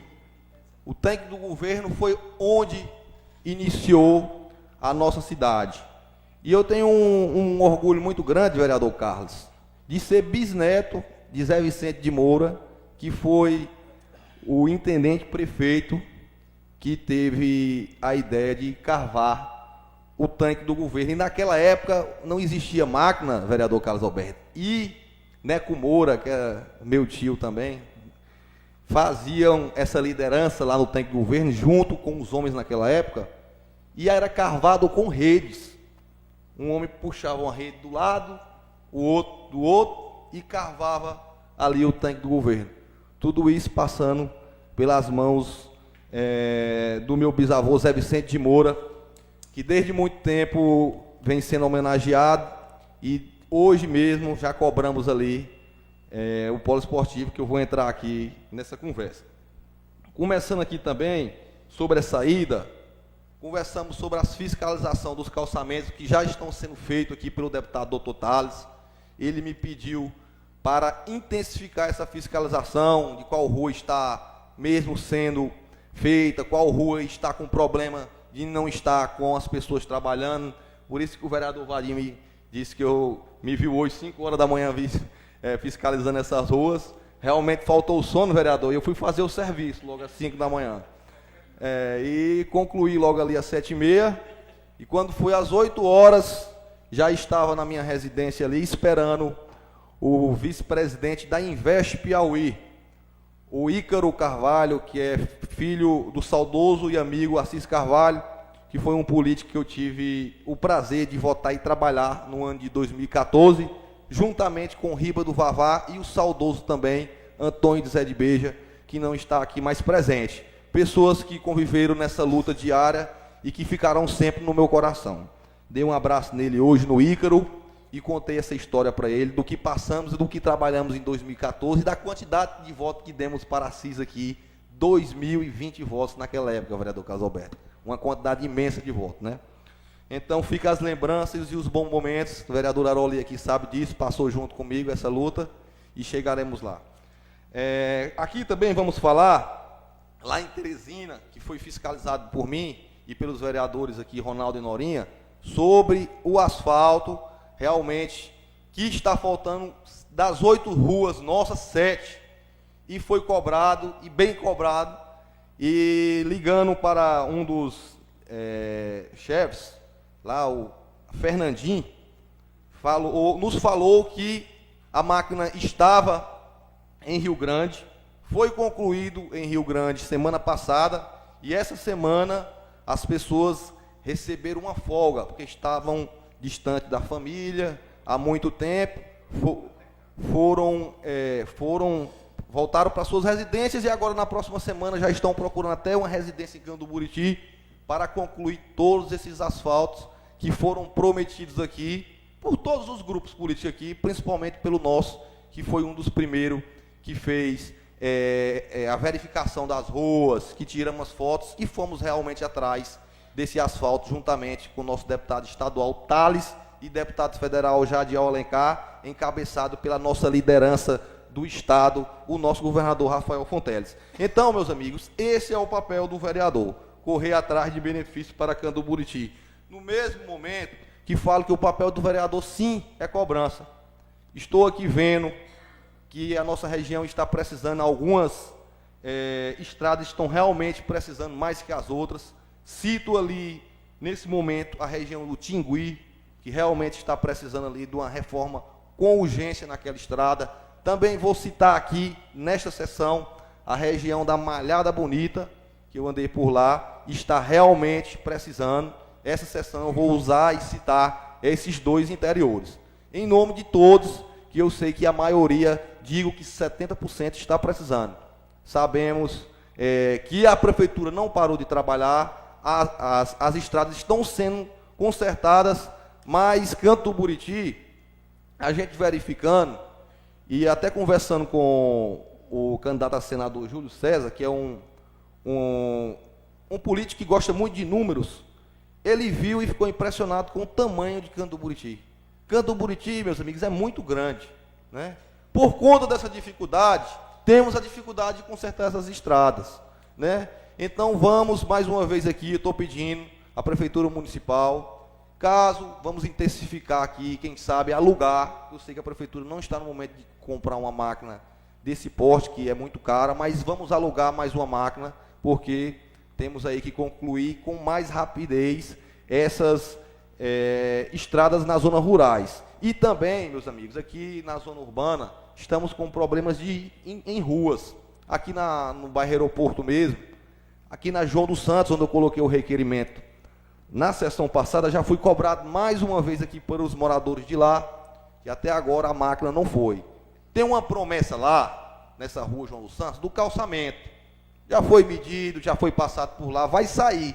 O tanque do governo foi onde iniciou a nossa cidade. E eu tenho um orgulho muito grande, vereador Carlos, de ser bisneto de Zé Vicente de Moura, que foi o intendente prefeito que teve a ideia de cavar o tanque do governo. E naquela época não existia máquina, vereador Carlos Alberto. E Neco Moura, que é meu tio também, faziam essa liderança lá no tanque do governo, junto com os homens naquela época, e era carvado com redes. Um homem puxava uma rede do lado, o outro do outro, e carvava ali o tanque do governo. Tudo isso passando pelas mãos do meu bisavô Zé Vicente de Moura, que desde muito tempo vem sendo homenageado, e hoje mesmo já cobramos ali o polo esportivo, que eu vou entrar aqui nessa conversa. Começando aqui também sobre essa ida, conversamos sobre a fiscalização dos calçamentos que já estão sendo feitos aqui pelo deputado Dr. Thales. Ele me pediu para intensificar essa fiscalização, de qual rua está mesmo sendo feita, qual rua está com problema de não estar com as pessoas trabalhando. Por isso que o vereador Vadim me disse que me viu hoje, 5 horas da manhã, fiscalizando essas ruas. Realmente faltou o sono, vereador, e eu fui fazer o serviço logo às 5 da manhã. E concluí logo ali às 7h30, e quando foi às 8 horas, já estava na minha residência ali, esperando o vice-presidente da Invest Piauí, o Ícaro Carvalho, que é filho do saudoso e amigo Assis Carvalho, que foi um político que eu tive o prazer de votar e trabalhar no ano de 2014, juntamente com Riba do Vavá e o saudoso também Antônio de Zé de Beja, que não está aqui mais presente. Pessoas que conviveram nessa luta diária e que ficarão sempre no meu coração. Dei um abraço nele hoje no Ícaro e contei essa história para ele, do que passamos e do que trabalhamos em 2014 e da quantidade de votos que demos para Assis aqui, 2.020 votos naquela época, vereador Carlos Alberto. Uma quantidade imensa de votos, né? Então, fica as lembranças e os bons momentos. O vereador Aroli aqui sabe disso, passou junto comigo essa luta e chegaremos lá. Aqui também vamos falar, lá em Teresina, que foi fiscalizado por mim e pelos vereadores aqui, Ronaldo e Norinha, sobre o asfalto, realmente, que está faltando das 8 ruas, nossas 7, e foi cobrado, e bem cobrado, e ligando para um dos chefes, lá o Fernandinho, nos falou que a máquina estava em Rio Grande, foi concluído em Rio Grande semana passada, e essa semana as pessoas receberam uma folga, porque estavam distantes da família há muito tempo, voltaram para suas residências, e agora na próxima semana já estão procurando até uma residência em Canto do Buriti para concluir todos esses asfaltos que foram prometidos aqui por todos os grupos políticos aqui, principalmente pelo nosso, que foi um dos primeiros que fez a verificação das ruas, que tiramos as fotos e fomos realmente atrás desse asfalto, juntamente com o nosso deputado estadual Thales e deputado federal Jadiel Alencar, encabeçado pela nossa liderança do Estado, o nosso governador Rafael Fonteles. Então, meus amigos, esse é o papel do vereador, correr atrás de benefícios para Canto do Buriti. No mesmo momento que fala que o papel do vereador, sim, é cobrança. Estou aqui vendo que a nossa região está precisando, algumas estradas estão realmente precisando mais que as outras. Cito ali, nesse momento, a região do Tingui, que realmente está precisando ali de uma reforma com urgência naquela estrada. Também vou citar aqui, nesta sessão, a região da Malhada Bonita, que eu andei por lá, está realmente precisando. Essa sessão eu vou usar e citar esses dois interiores. Em nome de todos, que eu sei que a maioria, digo que 70% está precisando. Sabemos que a prefeitura não parou de trabalhar, as estradas estão sendo consertadas, mas Canto do Buriti, a gente verificando, e até conversando com o candidato a senador Júlio César, que é um político que gosta muito de números, ele viu e ficou impressionado com o tamanho de Canto do Buriti. Canto do Buriti, meus amigos, é muito grande, né? Por conta dessa dificuldade, temos a dificuldade de consertar essas estradas, né? Então vamos, mais uma vez aqui, eu estou pedindo à Prefeitura Municipal, caso, vamos intensificar aqui, quem sabe, alugar. Eu sei que a Prefeitura não está no momento de comprar uma máquina desse porte, que é muito cara, mas vamos alugar mais uma máquina, porque temos aí que concluir com mais rapidez essas estradas nas zonas rurais. E também, meus amigos, aqui na zona urbana, estamos com problemas em ruas. Aqui no bairro Aeroporto mesmo, aqui na João dos Santos, onde eu coloquei o requerimento, na sessão passada, já fui cobrado mais uma vez aqui para os moradores de lá, que até agora a máquina não foi. Tem uma promessa lá, nessa rua João dos Santos, do calçamento. Já foi medido, já foi passado por lá, vai sair.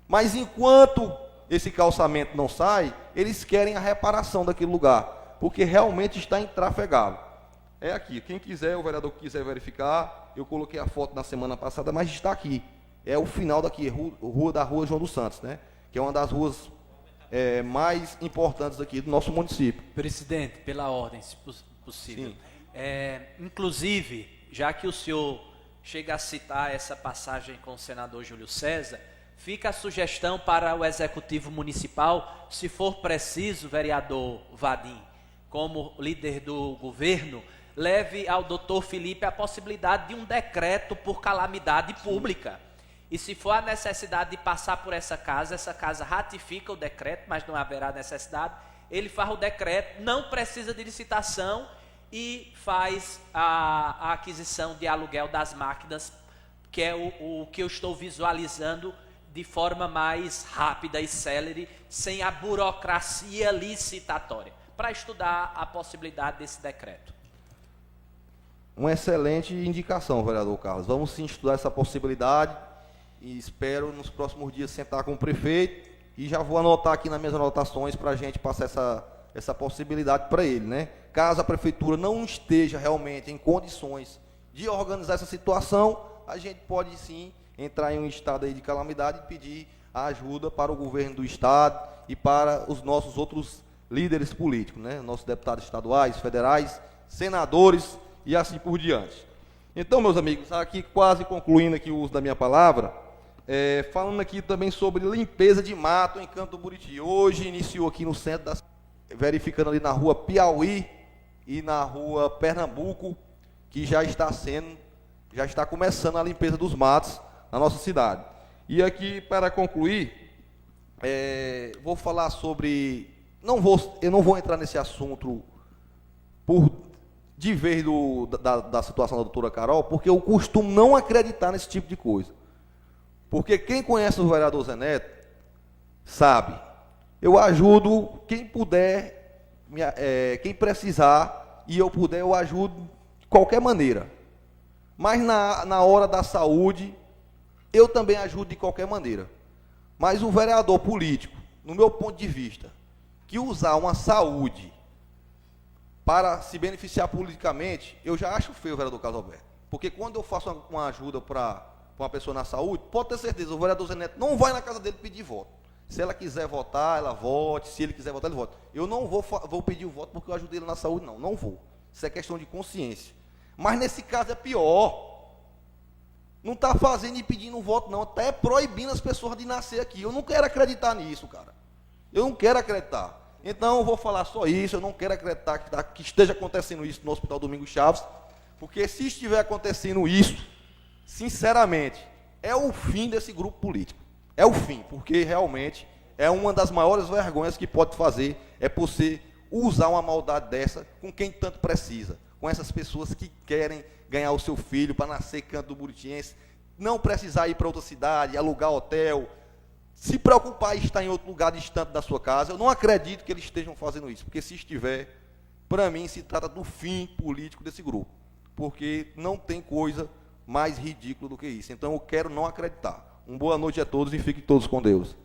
Mas enquanto esse calçamento não sai, eles querem a reparação daquele lugar, porque realmente está intrafegável. É aqui, quem quiser, o vereador que quiser verificar, eu coloquei a foto na semana passada, mas está aqui. É o final daqui, da rua João dos Santos, né? Que é uma das ruas mais importantes aqui do nosso município. Presidente, pela ordem, se possível. Inclusive, já que o senhor chega a citar essa passagem com o senador Júlio César, fica a sugestão para o Executivo Municipal, se for preciso, vereador Vadim, como líder do governo, leve ao doutor Felipe a possibilidade de um decreto por calamidade pública. E se for a necessidade de passar por essa casa ratifica o decreto, mas não haverá necessidade, ele faz o decreto, não precisa de licitação e faz a aquisição de aluguel das máquinas, que é o que eu estou visualizando de forma mais rápida e célere, sem a burocracia licitatória, para estudar a possibilidade desse decreto. Uma excelente indicação, vereador Carlos. Vamos sim estudar essa possibilidade e espero nos próximos dias sentar com o prefeito e já vou anotar aqui nas minhas anotações para a gente passar essa possibilidade para ele, né? Caso a prefeitura não esteja realmente em condições de organizar essa situação, a gente pode sim entrar em um estado aí de calamidade e pedir a ajuda para o governo do estado e para os nossos outros líderes políticos, né? Nossos deputados estaduais, federais, senadores e assim por diante. Então, meus amigos, aqui quase concluindo aqui o uso da minha palavra, falando aqui também sobre limpeza de mato em Canto do Buriti. Hoje iniciou aqui no centro da cidade, verificando ali na rua Piauí e na rua Pernambuco, que já está começando a limpeza dos matos na nossa cidade. E aqui, para concluir, vou falar sobre... Eu não vou entrar nesse assunto de vez da situação da doutora Carol, porque eu costumo não acreditar nesse tipo de coisa. Porque quem conhece o vereador Zé Neto sabe, eu ajudo quem puder, quem precisar, e eu puder, eu ajudo de qualquer maneira. Mas na hora da saúde, eu também ajudo de qualquer maneira. Mas o vereador político, no meu ponto de vista, que usar uma saúde para se beneficiar politicamente, eu já acho feio, vereador Carlos Alberto. Porque quando eu faço uma ajuda para uma pessoa na saúde, pode ter certeza, o vereador Zé Neto não vai na casa dele pedir voto. Se ela quiser votar, ela vote. Se ele quiser votar, ele vote. Eu não vou pedir o voto porque eu ajudei ele na saúde, não vou. Isso é questão de consciência. Mas nesse caso é pior. Não está fazendo e pedindo um voto, não. Até proibindo as pessoas de nascer aqui. Eu não quero acreditar nisso, cara. Eu não quero acreditar. Então, eu vou falar só isso, eu não quero acreditar que esteja acontecendo isso no Hospital Domingos Chaves, porque se estiver acontecendo isso, sinceramente, é o fim desse grupo político. É o fim, porque realmente é uma das maiores vergonhas que pode fazer, é você usar uma maldade dessa com quem tanto precisa, com essas pessoas que querem ganhar o seu filho para nascer Canto do Buritiense, não precisar ir para outra cidade, alugar hotel, se preocupar em estar em outro lugar distante da sua casa. Eu não acredito que eles estejam fazendo isso, porque se estiver, para mim se trata do fim político desse grupo, porque não tem coisa mais ridícula do que isso. Então eu quero não acreditar. Uma boa noite a todos e fiquem todos com Deus.